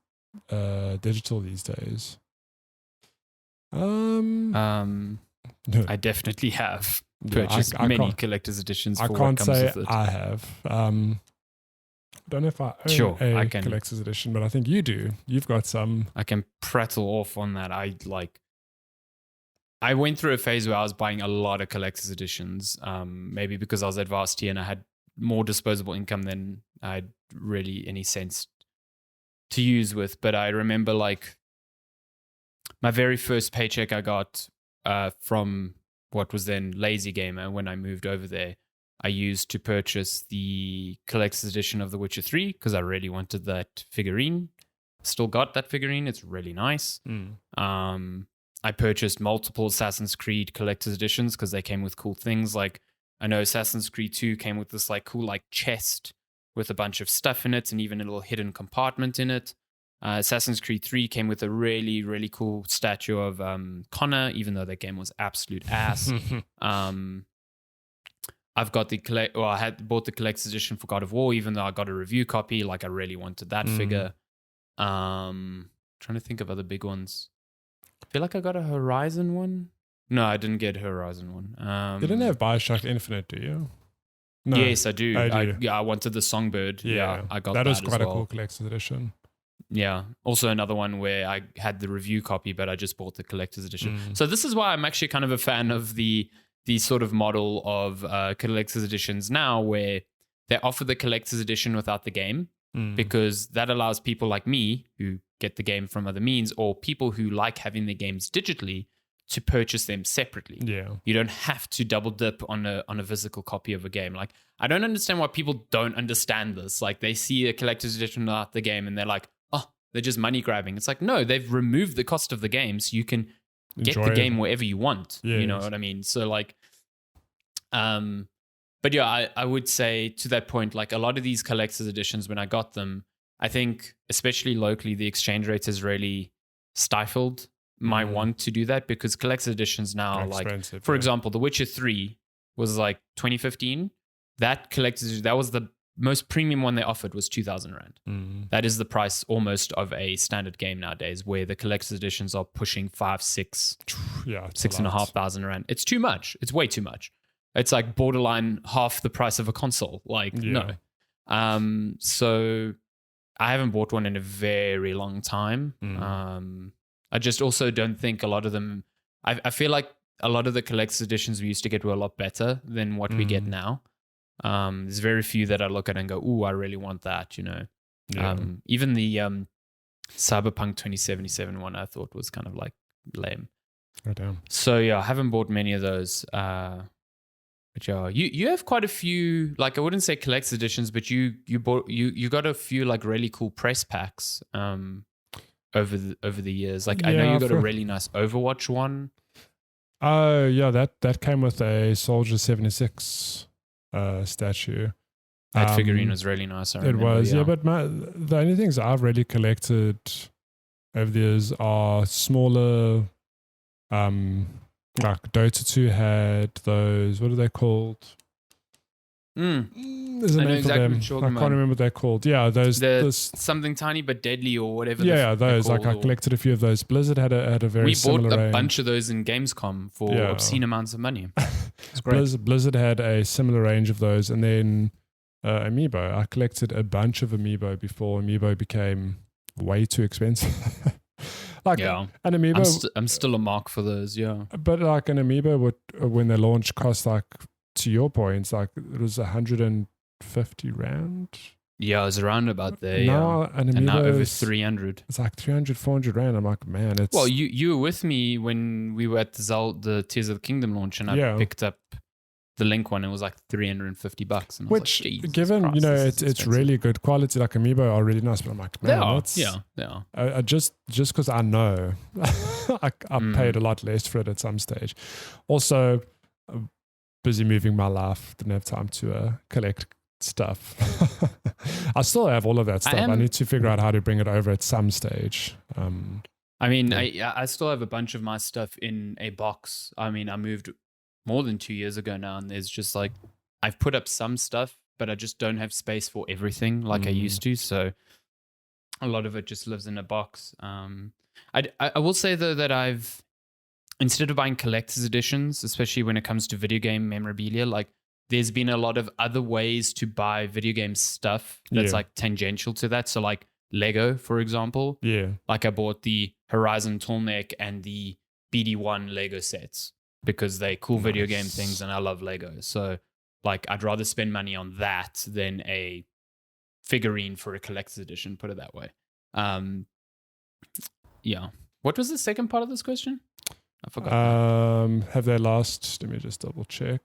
digital these days? I definitely have purchased many collector's editions for what comes with it. I have. Don't know if I own a collector's edition, but I think you do. You've got some. I can prattle off on that. I went through a phase where I was buying a lot of collector's editions, maybe because I was at varsity and I had more disposable income than I had really any sense to use with. But I remember, like, my very first paycheck I got from what was then Lazy Gamer when I moved over there, I used to purchase the collector's edition of The Witcher 3 because I really wanted that figurine. Still got that figurine. It's really nice. I purchased multiple Assassin's Creed collector's editions because they came with cool things. Like, I know Assassin's Creed 2 came with this like cool like chest with a bunch of stuff in it and even a little hidden compartment in it. Assassin's Creed 3 came with a really, really cool statue of Connor, even though that game was absolute ass. I've got I had bought the collector's edition for God of War, even though I got a review copy. Like, I really wanted that figure. Trying to think of other big ones. I feel like I got a Horizon one. No, I didn't get a Horizon one. You didn't have Bioshock Infinite, do you? No, yes, I do. I wanted the Songbird. Yeah, I got that. That was quite a cool collector's edition. Yeah. Also another one where I had the review copy, but I just bought the collector's edition. So this is why I'm actually kind of a fan of the sort of model of collector's editions now, where they offer the collector's edition without the game, because that allows people like me who get the game from other means, or people who like having the games digitally, to purchase them separately. Yeah, you don't have to double dip on a physical copy of a game. Like, I don't understand why people don't understand this. Like, they see a collector's edition without the game and they're like, oh, they're just money grabbing. It's like, no, they've removed the cost of the game so you can get the game wherever you want. Yes. You know what I mean? So like, but yeah, I would say to that point, like, a lot of these collector's editions, when I got them, I think especially locally, the exchange rate has really stifled my want to do that, because collector's editions now, like, for example, The Witcher 3 was like 2015. that collector's edition, that was the most premium one they offered, was 2,000 Rand. That is the price almost of a standard game nowadays, where the collector's editions are pushing 6,500 Rand. It's too much. It's way too much. It's like borderline half the price of a console. Like, no. So I haven't bought one in a very long time. I just also don't think a lot of them, I feel like a lot of the collector's editions we used to get were a lot better than what we get now. There's very few that I look at and go, ooh, I really want that, you know. Even the Cyberpunk 2077 one I thought was kind of like lame. Oh, damn. So yeah, I haven't bought many of those. But yeah, you have quite a few, like I wouldn't say collector's editions, but you got a few like really cool press packs over the years. Like I know you got a really nice Overwatch one. Oh yeah, that came with a Soldier 76 statue. That figurine was really nice. I remember, it was, yeah. But the only things I've really collected over the years are smaller. Like Dota 2 had those. What are they called? There's a name for them. I can't remember what they're called. Yeah, those something tiny but deadly or whatever. Yeah, those. Like I collected a few of those. Blizzard had a very similar range. We bought a bunch of those in Gamescom for obscene amounts of money. It's great. Blizzard had a similar range of those, and then Amiibo. I collected a bunch of Amiibo before Amiibo became way too expensive. An Amiibo. I'm still a mark for those. Yeah, but like an Amiibo would, when they launched, cost like, to your point, like it was 150 Rand. Yeah, it was around about there. Now, and now over 300. It's like 300, 400 Rand. I'm like, man, it's... Well, you were with me when we were at the Tears of the Kingdom launch, and I picked up the Link one. It was like $350. And which, I was like, given, Christ, it's really good quality. Like Amiibo are really nice, but I'm like, man, they are. I just because I know I paid a lot less for it at some stage. Also, busy moving my life, didn't have time to collect stuff. I still have all of that stuff. I need to figure out how to bring it over at some stage. I still have a bunch of my stuff in a box. I mean, I moved more than 2 years ago now, and there's just like, I've put up some stuff, but I just don't have space for everything like I used to. So a lot of it just lives in a box. I will say though that instead of buying collector's editions, especially when it comes to video game memorabilia, like there's been a lot of other ways to buy video game stuff that's like tangential to that. So like Lego, for example. Yeah. Like I bought the Horizon Tallneck and the BD1 Lego sets because they're cool video game things and I love Lego. So like I'd rather spend money on that than a figurine for a collector's edition, put it that way. Yeah. What was the second part of this question? I forgot. Have they lost? Let me just double check.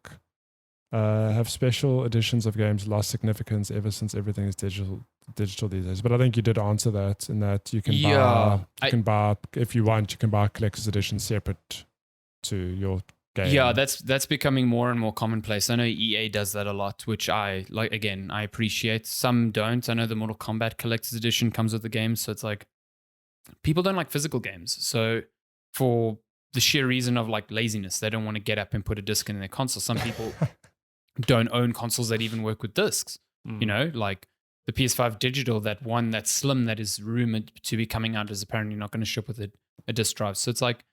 Have special editions of games lost significance ever since everything is digital these days? But I think you did answer that in that you can buy if you want, you can buy a collector's edition separate to your game. Yeah, that's becoming more and more commonplace. I know EA does that a lot, which I like. Again, I appreciate. Some don't. I know the Mortal Kombat collector's edition comes with the game, so it's like people don't like physical games. So for the sheer reason of like laziness, they don't want to get up and put a disc in their console. Some people don't own consoles that even work with discs. You know, like the PS5 digital, that one that's slim that is rumored to be coming out is apparently not going to ship with a disc drive. So it's like,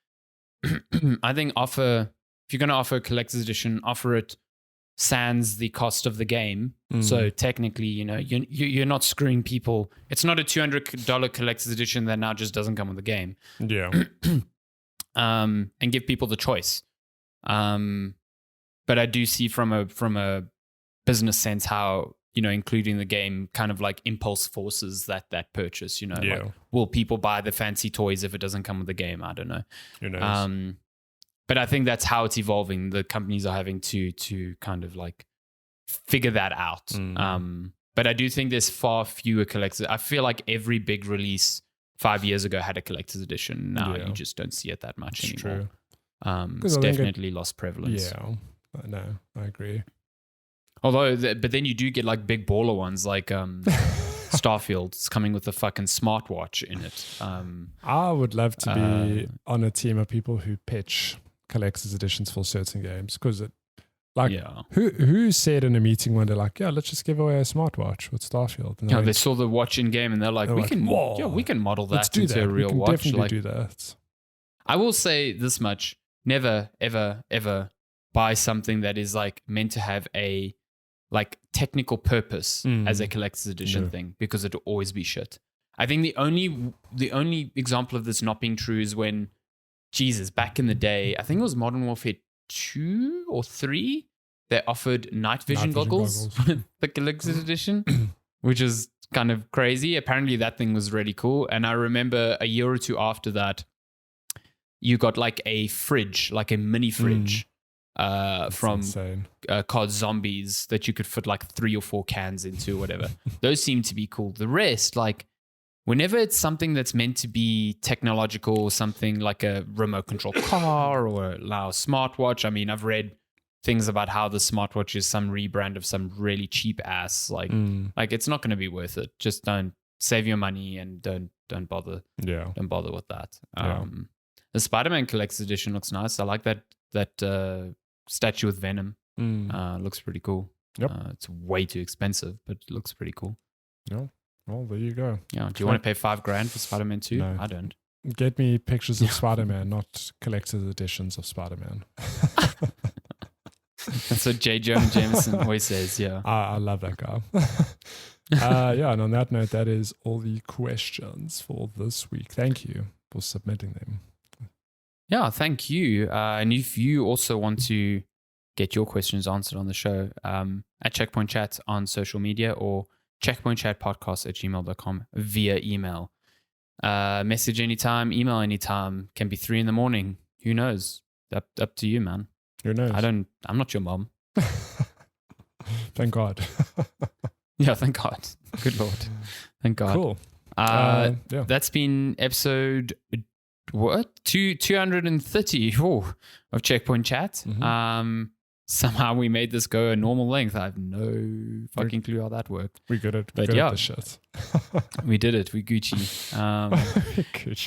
I think if you're going to offer a collector's edition, offer it sans the cost of the game. So technically, you know, you're not screwing people. It's not a $200 collector's edition that now just doesn't come with the game. Yeah. And give people the choice. But I do see from a business sense how, you know, including the game kind of like impulse forces that purchase, you know. Yeah. Like, will people buy the fancy toys if it doesn't come with the game? I don't know. Who knows? But I think that's how it's evolving. The companies are having to kind of like figure that out. But I do think there's far fewer collectors. I feel like every big release 5 years ago had a collector's edition. Now you just don't see it that much anymore. True. It's definitely lost prevalence. Yeah, no, I agree. Although, but then you do get like big baller ones like Starfield. It's coming with a fucking smartwatch in it. I would love to be on a team of people who pitch collector's editions for certain games because Like, Yeah. who said in a meeting one day, like, yeah, let's just give away a smartwatch with Starfield? And They saw the watch in game and they're like, we can model that into a real watch. Definitely like, do that. I will say this much: never, ever, ever buy something that is like meant to have a like technical purpose as a collector's edition thing, because it'll always be shit. I think the only example of this not being true is when, Jesus, back in the day, I think it was Modern Warfare 2 or 3, they offered night vision goggles with the collector's edition, which is kind of crazy. Apparently that thing was really cool. And I remember a year or two after that, you got like a fridge, like a mini fridge from COD Zombies that you could fit like 3 or 4 cans into, whatever. Those seem to be cool. The rest, like, whenever it's something that's meant to be technological, something like a remote control car or a smartwatch. I mean, I've read things about how the smartwatch is some rebrand of some really cheap ass. Like it's not going to be worth it. Just don't save your money and don't bother. Yeah, don't bother with that. The Spider-Man Collector's Edition looks nice. I like that statue with Venom. Looks pretty cool. Yep. It's way too expensive, but it looks pretty cool. Yeah. Well, there you go. Yeah. Do you want to pay $5,000 for Spider-Man 2? No. I don't. Get me pictures of Spider-Man, not collector's editions of Spider-Man. That's what J. Jonah Jameson always says. Yeah. I love that guy. And on that note, that is all the questions for this week. Thank you for submitting them. Yeah, thank you. And if you also want to get your questions answered on the show, at Checkpoint Chat on social media or checkpointchatpodcast@gmail.com via email. Message anytime, email anytime. Can be 3 a.m. Who knows? Up to you, man. Who knows? I'm not your mom. Thank God. Yeah, thank God. Good Lord. Thank God. Cool. That's been episode 230 of Checkpoint Chat. Somehow we made this go a normal length. I have no fucking clue how that worked. We got it. We got the shit. We did it. We Gucci.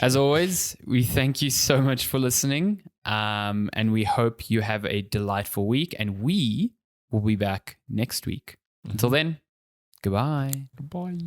As always, we thank you so much for listening. And we hope you have a delightful week. And we will be back next week. Until then, goodbye. Goodbye.